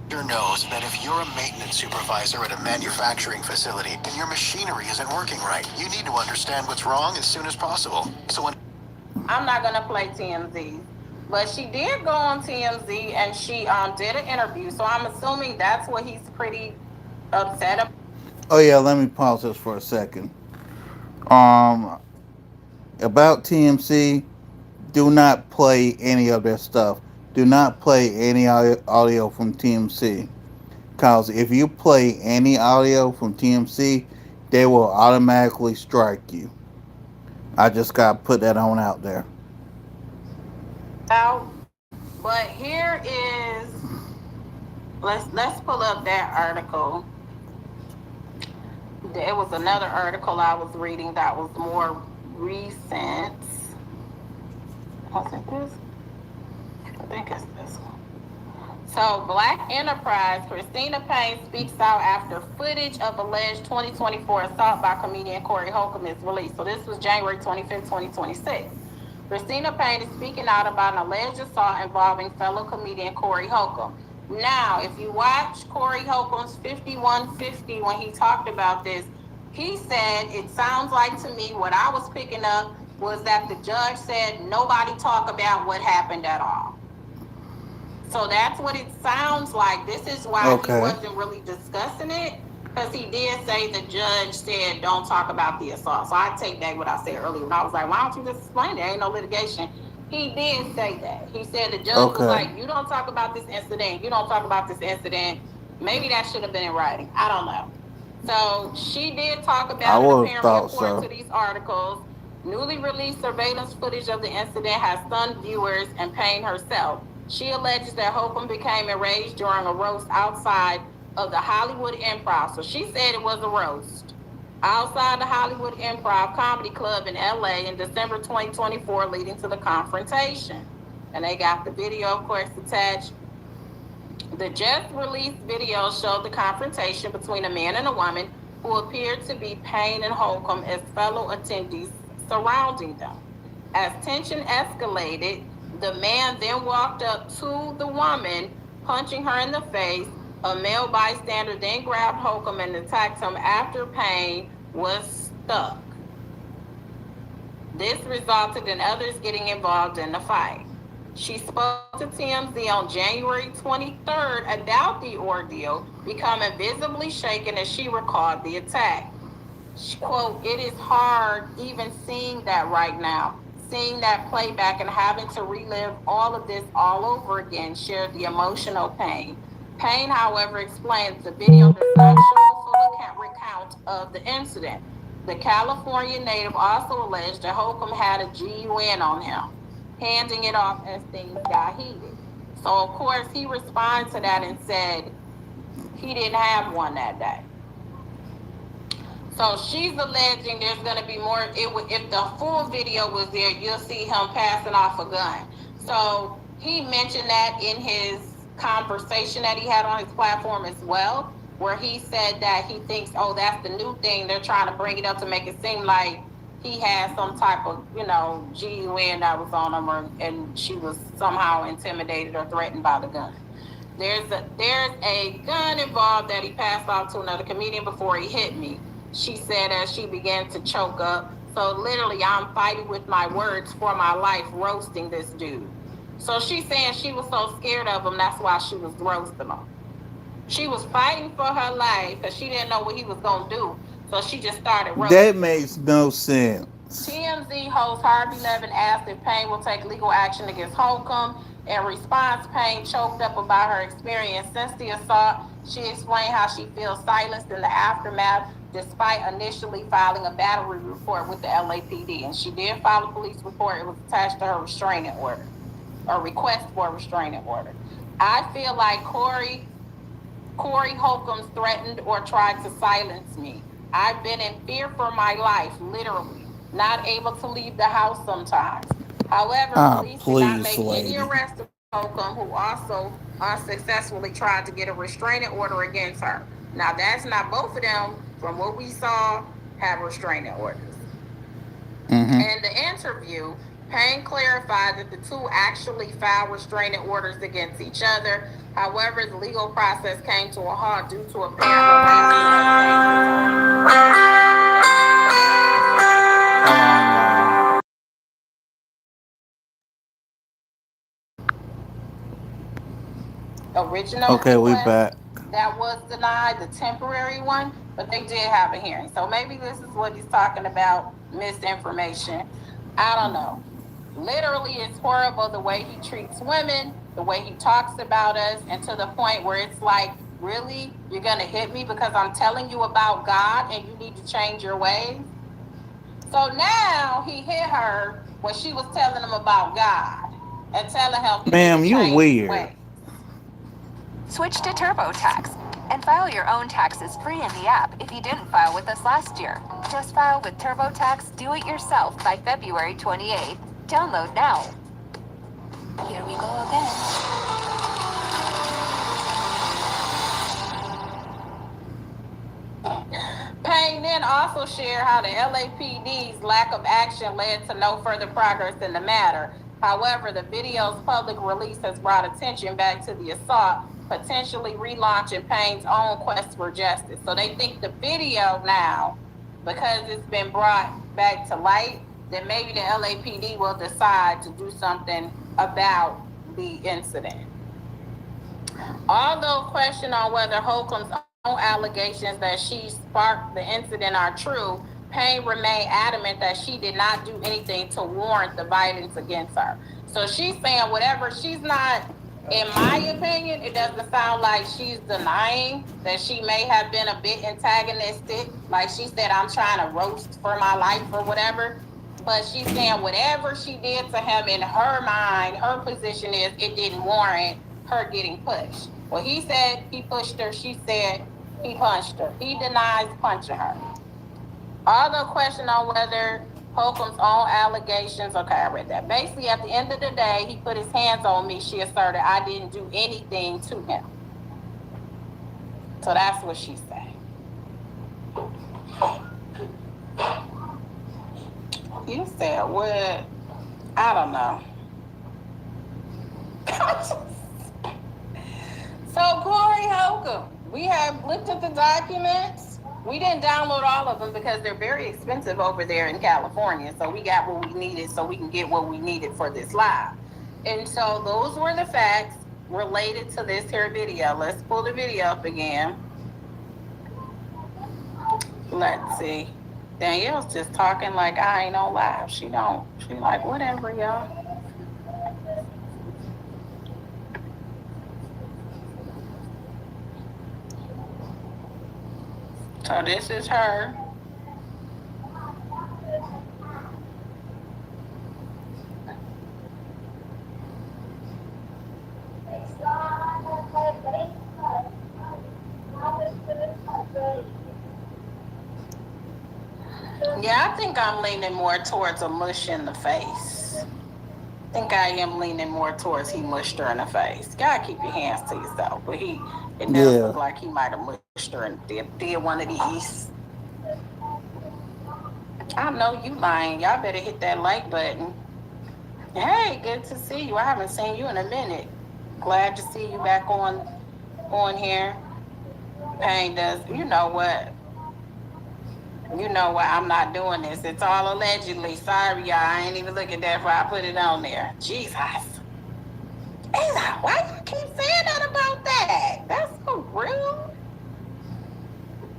Knows that if you're a maintenance supervisor at a manufacturing facility and your machinery isn't working right, you need to understand what's wrong as soon as possible. So when I'm not gonna play TMZ, but she did go on TMZ and she did an interview. So I'm assuming that's what he's pretty upset about. Oh yeah, let me pause this for a second. Um, about TMC, do not play any of their stuff. Do not play any audio from TMC. Because if you play any audio from TMC, they will automatically strike you. I just got to put that on out there. Out, but here is let's pull up that article. There was another article I was reading that was more recent. Was it this? I think it's this one. So, Black Enterprise, Christina Payne speaks out after footage of alleged 2024 assault by comedian Corey Holcomb is released. So, this was January 25th, 2026. Christina Payne is speaking out about an alleged assault involving fellow comedian Corey Holcomb. Now, if you watch Corey Holcomb's 5150 when he talked about this, he said, it sounds like to me what I was picking up was that the judge said nobody talk about what happened at all. So that's what it sounds like. This is why he wasn't really discussing it, because he did say the judge said don't talk about the assault. So I take back what I said earlier when I was like, why don't you just explain it? There ain't no litigation. He did say that. He said the judge was like, you don't talk about this incident. You don't talk about this incident. Maybe that should have been in writing. I don't know. So she did talk about it apparently according to these articles. Newly released surveillance footage of the incident has stunned viewers and Payne herself. She alleges that Holcomb became enraged during a roast outside of the Hollywood Improv. So she said it was a roast outside the Hollywood Improv Comedy Club in LA in December 2024, leading to the confrontation. And they got the video, of course, attached. The just released video showed the confrontation between a man and a woman who appeared to be Payne and Holcomb as fellow attendees surrounding them. As tension escalated, the man then walked up to the woman, punching her in the face. A male bystander then grabbed Holcomb and attacked him after Payne was stuck. This resulted in others getting involved in the fight. She spoke to TMZ on January 23rd about the ordeal, becoming visibly shaken as she recalled the attack. She, quote, it is hard even seeing that right now. Seeing that playback and having to relive all of this all over again shared the emotional pain. Payne, however, explains the video does not show the full recount of the incident. The California native also alleged that Holcomb had a GUN on him, handing it off as things got heated. So, of course, he responded to that and said he didn't have one that day. So she's alleging there's going to be more. If the full video was there, you'll see him passing off a gun. So he mentioned that in his conversation that he had on his platform as well, where he said that he thinks, oh, that's the new thing. They're trying to bring it up to make it seem like he had some type of, GUN that was on him, and she was somehow intimidated or threatened by the gun. There's a gun involved that he passed off to another comedian before he hit me, she said as she began to choke up. So literally, I'm fighting with my words for my life, roasting this dude. So she's saying she was so scared of him, that's why she was roasting him. She was fighting for her life because she didn't know what he was going to do. So she just started roasting. That makes no sense. TMZ host Harvey Levin asked if Payne will take legal action against Holcomb. In response, Payne choked up about her experience since the assault. She explained how she feels silenced in the aftermath, despite initially filing a battery report with the LAPD. And she did file a police report. It was attached to her restraining order, or request for a restraining order. I feel like Corey Holcomb threatened or tried to silence me. I've been in fear for my life, literally, not able to leave the house sometimes. However, police did not make any arrest of Holcomb, who also unsuccessfully tried to get a restraining order against her. Now, that's not both of them from what we saw, have restraining orders. Mm-hmm. In the interview, Payne clarified that the two actually filed restraining orders against each other. However, the legal process came to a halt due to a panel original Okay, we request back. that was denied, the temporary one, but they did have a hearing. So maybe this is what he's talking about, misinformation. I don't know. Literally, it's horrible the way he treats women, the way he talks about us, and to the point where it's like, really? You're going to hit me because I'm telling you about God and you need to change your ways? So now he hit her when she was telling him about God and telling him he Ma'am, need to you change his weird. ways. Switch to TurboTax and file your own taxes free in the app if you didn't file with us last year. Just file with TurboTax Do It Yourself by February 28th. Download now. Here we go again. Payne then also shared how the LAPD's lack of action led to no further progress in the matter. However, the video's public release has brought attention back to the assault, potentially relaunching Payne's own quest for justice. So they think the video now, because it's been brought back to light, then maybe the LAPD will decide to do something about the incident. Although questioned on whether Holcomb's own allegations that she sparked the incident are true, Payne remained adamant that she did not do anything to warrant the violence against her. So she's saying whatever, she's not, in my opinion, it doesn't sound like she's denying that she may have been a bit antagonistic. Like she said, I'm trying to roast for my life or whatever. But she's saying whatever she did to him, in her mind, her position is it didn't warrant her getting pushed. Well, he said he pushed her. She said he punched her. He denies punching her. Although questioned on whether Holcomb's own allegations, okay, I read that. Basically, at the end of the day, he put his hands on me. She asserted I didn't do anything to him. So that's what she said. You said what? I don't know. So Corey Holcomb, we have looked at the documents. We didn't download all of them because they're very expensive over there in California. So we got what we needed so we can get what we needed for this live. And so those were the facts related to this here video. Let's pull the video up again. Let's see. Danielle's just talking like I ain't on live. She like, whatever, y'all. So this is her. Yeah, I think I'm leaning more towards a mush in the face. I think I am leaning more towards he mushed her in the face. You gotta keep your hands to yourself. But it does look like he might have mushed her and did one of these. I know you lying. Y'all better hit that like button. Hey, good to see you. I haven't seen you in a minute. Glad to see you back on here. Payne does. You know what? I'm not doing this. It's all allegedly. Sorry, y'all. I ain't even look at that before I put it on there. Jesus. Why you keep saying that about that? That's so rude.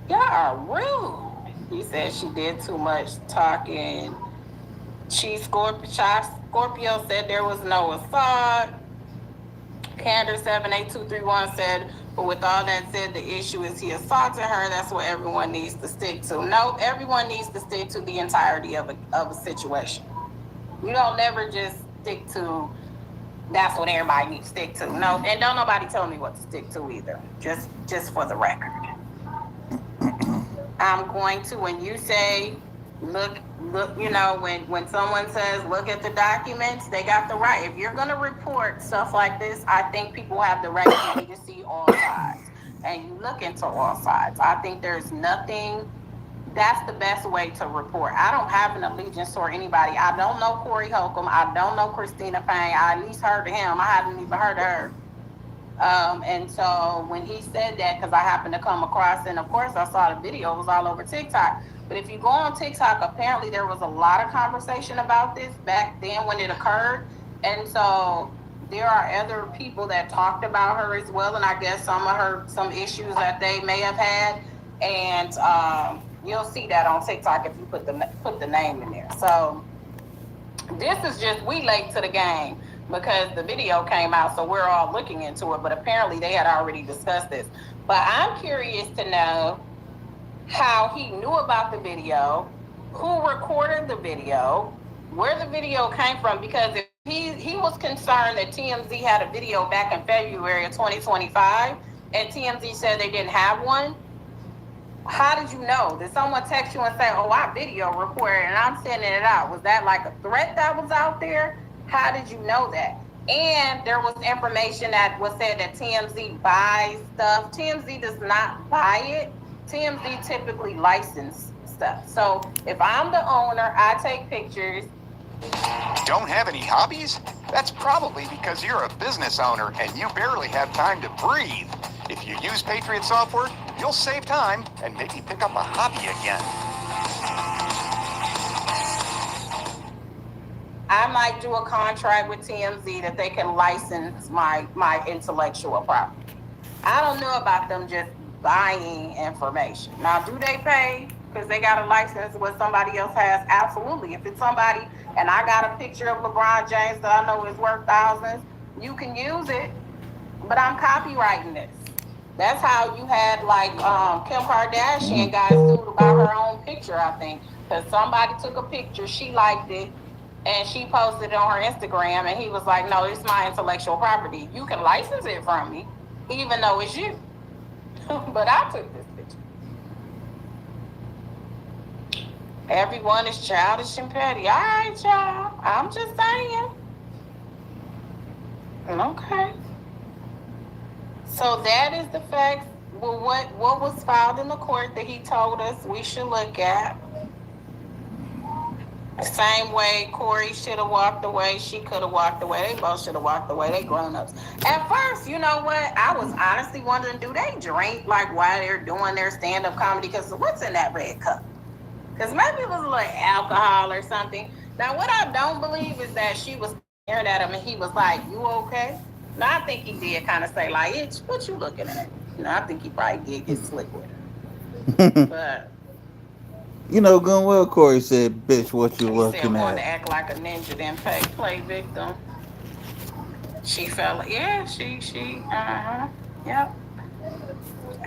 Y'all are rude. He said she did too much talking. Scorpio said there was no assault. Candor 78231 said, but with all that said, the issue is he assaulted her. That's what everyone needs to stick to. No, everyone needs to stick to the entirety of a situation. You don't never just stick to that's what everybody needs to stick to. No, and don't nobody tell me what to stick to either. Just for the record. I'm going to, when you say look, when someone says look at the documents, they got the right. If you're going to report stuff like this, I think people have the right to see all sides, and you look into all sides. I think there's nothing. That's the best way to report. I don't have an allegiance toward anybody. I don't know Corey Holcomb. I don't know Christina Payne. I at least heard of him. I haven't even heard of her. And so when he said that, because I happened to come across, and of course I saw the video, it was all over TikTok. But if you go on TikTok, apparently there was a lot of conversation about this back then when it occurred. And so there are other people that talked about her as well. And I guess some issues that they may have had. And you'll see that on TikTok if you put the name in there. So this is just, we late to the game because the video came out, so we're all looking into it, but apparently they had already discussed this. But I'm curious to know how he knew about the video, who recorded the video, where the video came from, because if he was concerned that TMZ had a video back in February of 2025, and TMZ said they didn't have one. How did you know? Did someone text you and say, oh, I video recorded and I'm sending it out? Was that like a threat that was out there? How did you know that? And there was information that was said that TMZ buys stuff. TMZ does not buy it. TMZ typically license stuff. So if I'm the owner, I take pictures. Don't have any hobbies? That's probably because you're a business owner and you barely have time to breathe. If you use Patriot software, you'll save time and maybe pick up a hobby again. I might do a contract with TMZ that they can license my intellectual property. I don't know about them just buying information. Now, do they pay because they got a license what somebody else has? Absolutely. If it's somebody and I got a picture of LeBron James that I know is worth thousands, you can use it, but I'm copywriting this. That's how you had like Kim Kardashian got sued about her own picture, I think, because somebody took a picture, she liked it, and she posted it on her Instagram, and he was like, no, it's my intellectual property. You can license it from me, even though it's you. But I took this picture. Everyone is childish and petty. All right, y'all. I'm just saying. Okay. So that is the facts. Well, what was filed in the court that he told us we should look at. Same way Corey should have walked away, she could have walked away. They both should have walked away. They grown-ups. At first, you know what? I was honestly wondering, do they drink like while they're doing their stand-up comedy? Because what's in that red cup? Because maybe it was like alcohol or something. Now, what I don't believe is that she was staring at him and he was like, you okay? Now, I think he did kind of say like, itch, what you looking at? You know, I think he probably did get slick with her. But... You know, good well, Corey said, bitch, what you he looking said, want to at? act like a ninja, then play victim. She felt, yeah, yep.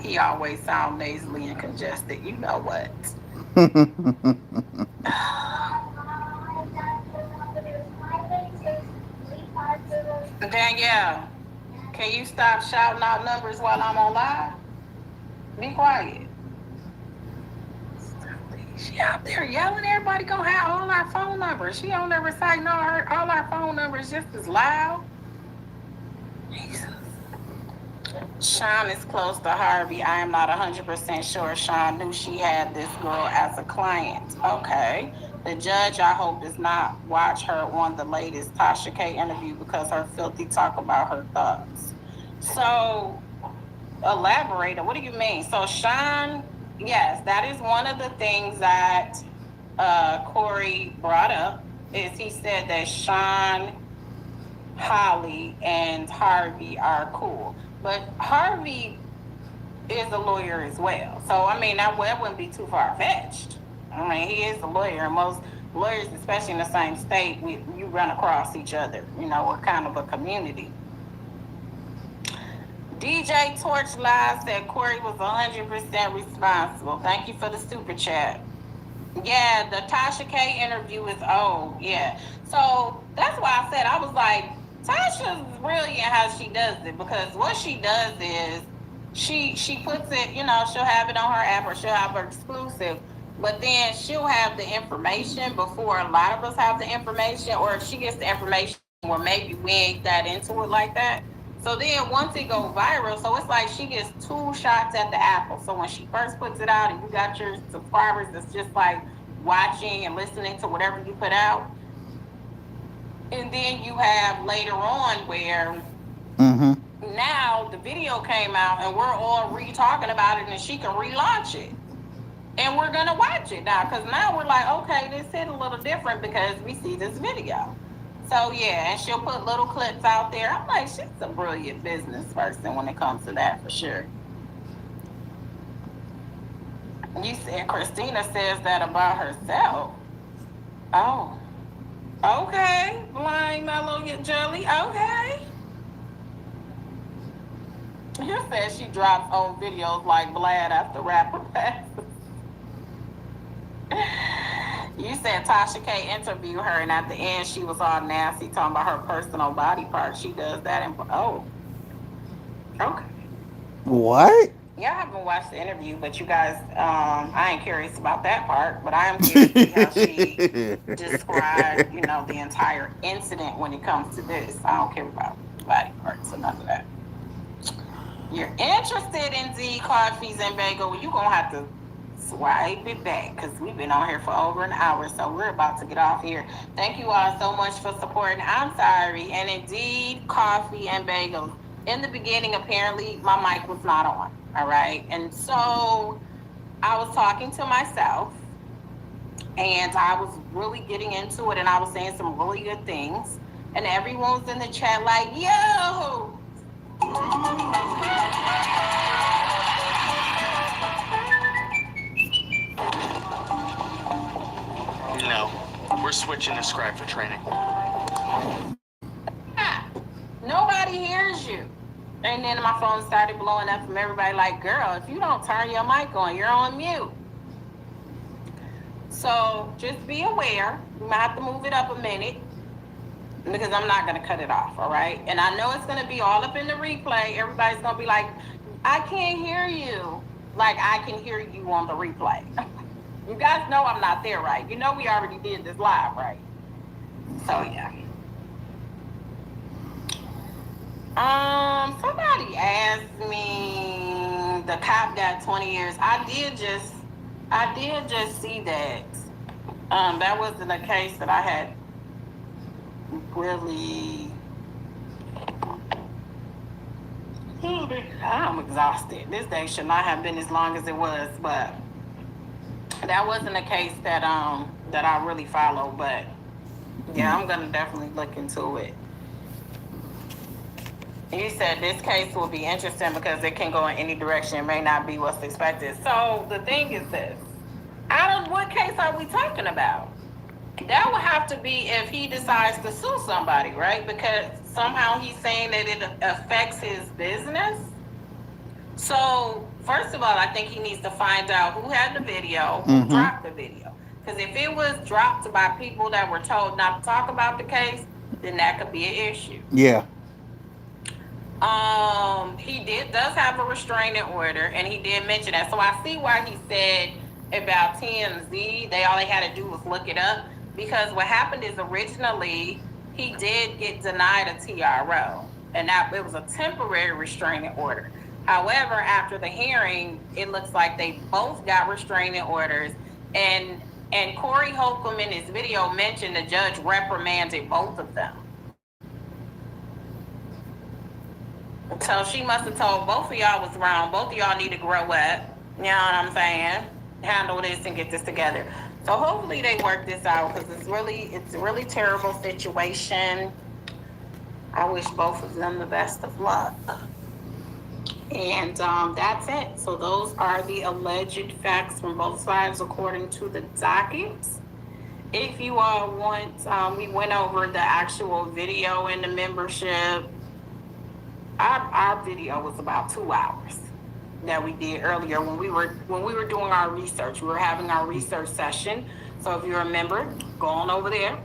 He always sound nasally and congested. You know what? Danielle, can you stop shouting out numbers while I'm on live? Be quiet. She out there yelling, everybody gonna have all our phone numbers. She don't ever say no, all our phone numbers just as loud. Jesus. Sean is close to Harvey. I am not 100% sure Sean knew she had this girl as a client. Okay. The judge, I hope, does not watch her on the latest Tasha K interview because her filthy talk about her thugs. So, elaborate. What do you mean? So, Sean, yes, that is one of the things that Corey brought up, is he said that Sean, Holly, and Harvey are cool. But Harvey is a lawyer as well. So, I mean, that wouldn't be too far-fetched. I mean, he is a lawyer. Most lawyers, especially in the same state, you run across each other. You know, we're kind of a community. DJ Torch Live said Corey was 100% responsible. Thank you for the super chat. Yeah, the Tasha K interview is old. Yeah. So that's why I said, I was like, Tasha's brilliant how she does it, because what she does is she puts it, you know, she'll have it on her app or she'll have her exclusive, But then she'll have the information before a lot of us have the information, or she gets the information where maybe we ain't that into it like that. So then once it go viral, so it's like she gets 2 shots at the apple. So when she first puts it out and you got your subscribers that's just like watching and listening to whatever you put out. And then you have later on where now the video came out and we're all talking about it and she can relaunch it. And we're going to watch it now because now we're like, okay, this hit a little different because we see this video. So, yeah, and she'll put little clips out there. I'm like, she's a brilliant business person when it comes to that for sure. You said Christina says that about herself. Oh, okay. Blind Mellow Jelly, okay. You said she drops old videos like Vlad after rapper passes. You said Tasha K interviewed her, and at the end she was all nasty, talking about her personal body parts. She does that in okay. What? Yeah, I haven't watched the interview, but you guys, I ain't curious about that part, but I am curious to see how she described, the entire incident when it comes to this. I don't care about body parts or none of that. You're interested in Z coffees and bagel, you're going to have to swipe it back because we've been on here for over an hour, so we're about to get off here. Thank you all so much for supporting. I'm sorry. And indeed, coffee and bagels. In the beginning, apparently, my mic was not on, all right? And so I was talking to myself, and I was really getting into it, and I was saying some really good things. And everyone was in the chat like, yo! No, we're switching to Scribe for training. Nobody hears you. And then my phone started blowing up from everybody like, girl, if you don't turn your mic on, you're on mute. So just be aware. You might have to move it up a minute because I'm not going to cut it off, all right? And I know it's going to be all up in the replay. Everybody's going to be like, I can't hear you. Like I can hear you on the replay. You guys know I'm not there, right? You know we already did this live, right? So, yeah. Somebody asked me, the cop got 20 years. I did just see that. That wasn't a case that I had really... I'm exhausted. This day should not have been as long as it was, but that wasn't a case that I really followed, but yeah, I'm gonna definitely look into it. You said this case will be interesting because it can go in any direction. It may not be what's expected. So the thing is this. What case are we talking about? That would have to be if he decides to sue somebody, right? Because somehow he's saying that it affects his business. So first of all, I think he needs to find out who had the video, who dropped the video. Because if it was dropped by people that were told not to talk about the case, then that could be an issue. Yeah. He does have a restraining order, and he did mention that. So I see why he said about TMZ, all they had to do was look it up. Because what happened is originally he did get denied a TRO, and it was a temporary restraining order. However, after the hearing, it looks like they both got restraining orders, and Corey Holcomb in his video mentioned the judge reprimanded both of them. So she must have told both of y'all was wrong. Both of y'all need to grow up. You know what I'm saying? Handle this and get this together. So hopefully they work this out because it's a really terrible situation. I wish both of them the best of luck. And that's it. So those are the alleged facts from both sides according to the dockets. If you all want, we went over the actual video in the membership. Our video was about 2 hours that we did earlier when we were doing our research. We were having our research session. So if you're a member, go on over there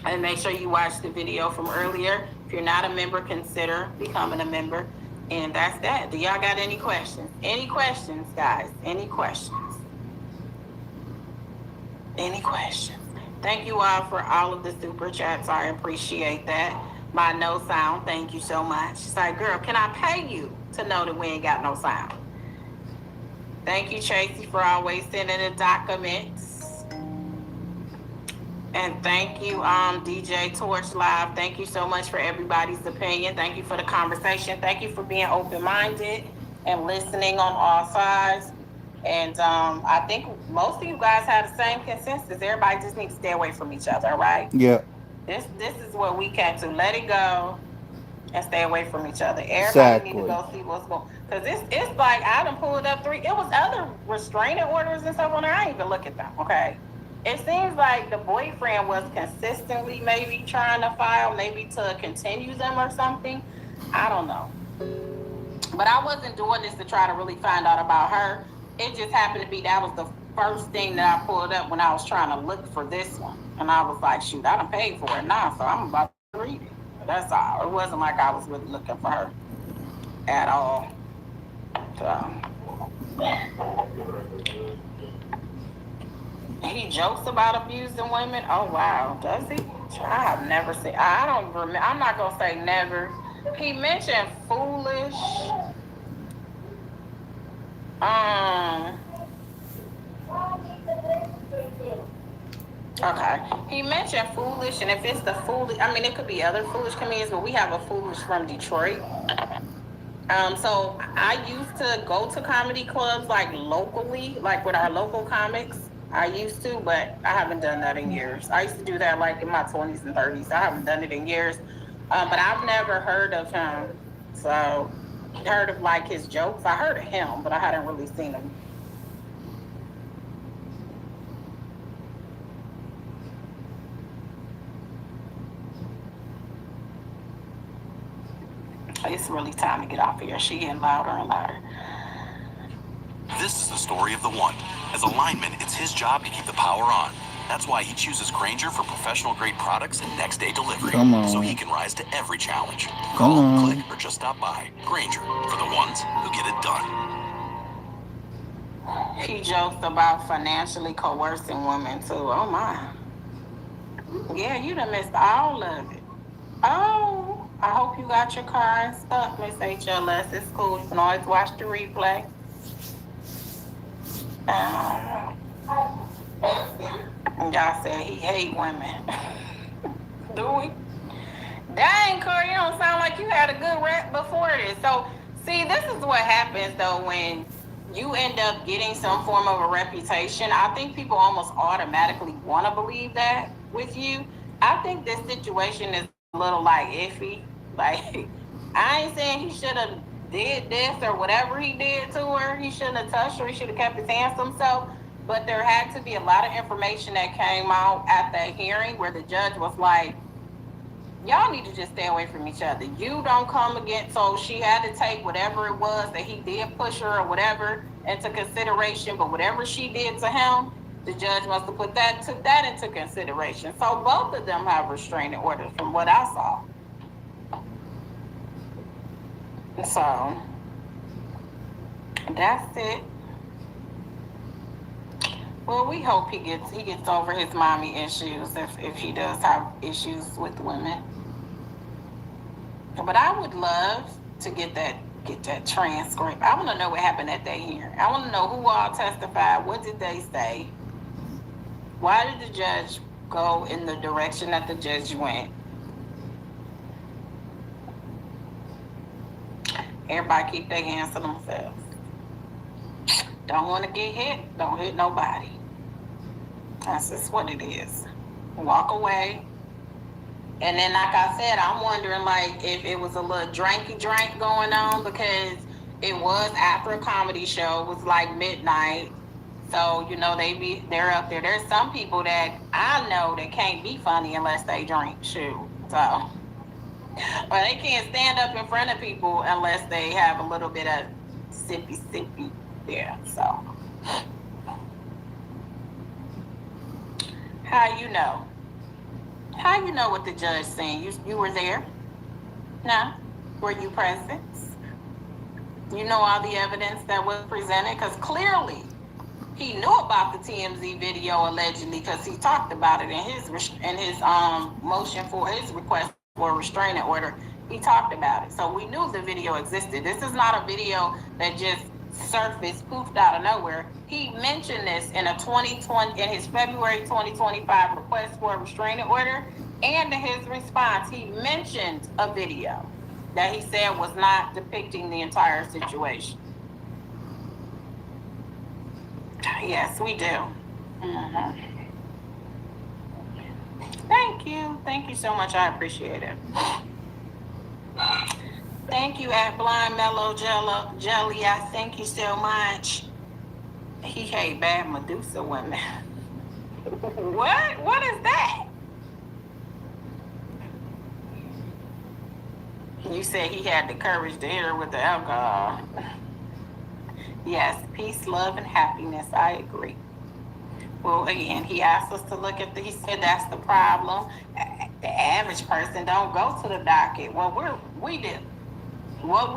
and make sure you watch the video from earlier. If you're not a member, consider becoming a member. And that's that. Do y'all got any questions? Any questions, guys? Any questions? Any questions? Thank you all for all of the super chats. I appreciate that. My no sound, thank you so much. It's like, girl, can I pay you to know that we ain't got no sound? Thank you, Tracy, for always sending the documents. And thank you, DJ Torch Live. Thank you so much for everybody's opinion. Thank you for the conversation. Thank you for being open-minded and listening on all sides. And I think most of you guys have the same consensus. Everybody just needs to stay away from each other, right? Yeah. This is what we came to. Let it go and stay away from each other. Everybody need to Exactly. go see what's going. Because it's like I done pulled up 3. It was other restraining orders and stuff on there. I didn't even look at them. Okay. It seems like the boyfriend was consistently maybe trying to file, maybe to continue them or something. I don't know. But I wasn't doing this to try to really find out about her. It just happened to be that was the first thing that I pulled up when I was trying to look for this one. And I was like, shoot, I done paid for it now, so I'm about to read it. That's all. It wasn't like I was really looking for her at all. So he jokes about abusing women. Oh wow, does he? I have never seen. I don't remember. I'm not gonna say never. He mentioned foolish. Okay. He mentioned foolish, and if it's the foolish, I mean, it could be other foolish comedians, but we have a foolish from Detroit. So I used to go to comedy clubs like locally, like with our local comics. I used to, but I haven't done that in years. I used to do that like in my 20s and 30s. I haven't done it in years. But I've never heard of him. So heard of like his jokes. I heard of him, but I hadn't really seen him. It's really time to get off here. She getting louder and louder. This is the story of the one. As a lineman, it's his job to keep the power on. That's why he chooses Grainger for professional-grade products and next-day delivery. Come on. So he can rise to every challenge. Come Call, on. click, or just stop by. Grainger, for the ones who get it done. He jokes about financially coercing women, too. Oh, my. Yeah, you done missed all of it. Oh, I hope you got your car and stuff, Miss HLS. It's cool. You can always watch the replay. Y'all said he hate women. Do we? Dang, Corey, you don't sound like you had a good rap before this. So, see, this is what happens, though, when you end up getting some form of a reputation. I think people almost automatically want to believe that with you. I think this situation is a little, like, iffy. Like, I ain't saying he should have did this or whatever he did to her. He shouldn't have touched her. He should have kept his hands to himself. But there had to be a lot of information that came out at that hearing where the judge was like, y'all need to just stay away from each other. You don't come again. So she had to take whatever it was that he did push her or whatever into consideration. But whatever she did to him, the judge must have took that into consideration. So both of them have restraining orders from what I saw. So that's it. Well, we hope he gets over his mommy issues if he does have issues with women. But I would love to get that transcript. I want to know what happened at that hearing. I want to know who all testified. What did they say? Why did the judge go in the direction that the judge went? Everybody keep their hands to themselves. Don't want to get hit, don't hit nobody. That's just what it is. Walk away. And then, like I said, I'm wondering, like, if it was a little drinky drink going on, because it was after a comedy show. It was like midnight. So, you know, they're up there. There's some people that I know that can't be funny unless they drink. Shoot. So, or they can't stand up in front of people unless they have a little bit of sippy there. So, how you know? How you know what the judge saying? You were there? No? Were you present? You know all the evidence that was presented? Because clearly he knew about the TMZ video allegedly because he talked about it in his motion for his request for a restraining order. He talked about it, so we knew the video existed. This is not a video that just surfaced, poofed out of nowhere. He mentioned this in a 2020 in his February 2025 request for a restraining order, and in his response, he mentioned a video that he said was not depicting the entire situation. Yes, we do. Mm-hmm. Thank you so much. I appreciate it. Thank you, at Blind Mellow Jelly. I thank you so much. He hate bad Medusa women. What? What is that? You said he had the courage to hit her with the alcohol. Yes, peace, love, and happiness. I agree. Well, again, he asked us to look at he said that's the problem. The average person don't go to the docket. Well, we do.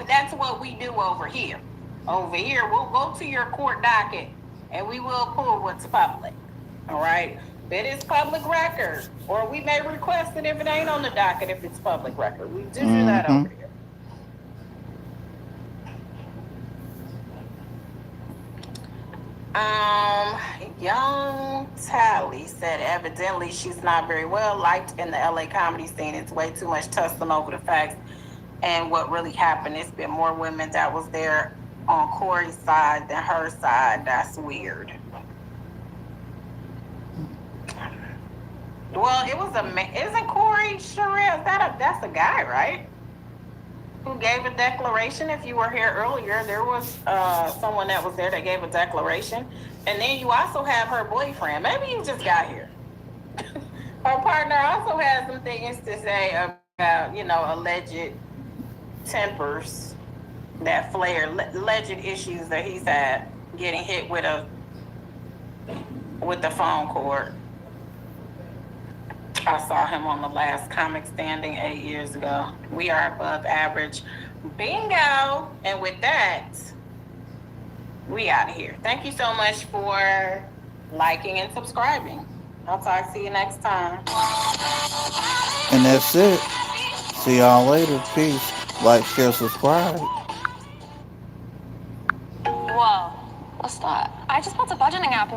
That's what we do over here. Over here, we'll go to your court docket and we will pull what's public. All right? If it is public record, or we may request it if it ain't on the docket if it's public record. We do that over here. Young Tally said evidently she's not very well liked in the LA comedy scene. It's way too much tussling over the facts and what really happened. It's been more women that was there on Corey's side than her side. That's weird. Well, it was isn't Corey Sherrill? That's a guy, right? Who gave a declaration. If you were here earlier, there was someone that was there that gave a declaration. And then you also have her boyfriend. Maybe you just got here. Her partner also has some things to say about, alleged tempers that flare, alleged issues that he's had getting hit with the phone cord. I saw him on the last comic standing 8 years ago. We are above average. Bingo! And with that, we out of here. Thank you so much for liking and subscribing. I'll talk to you next time. And that's it. See y'all later. Peace. Like, share, subscribe. Whoa. What's that? I just built a budgeting app and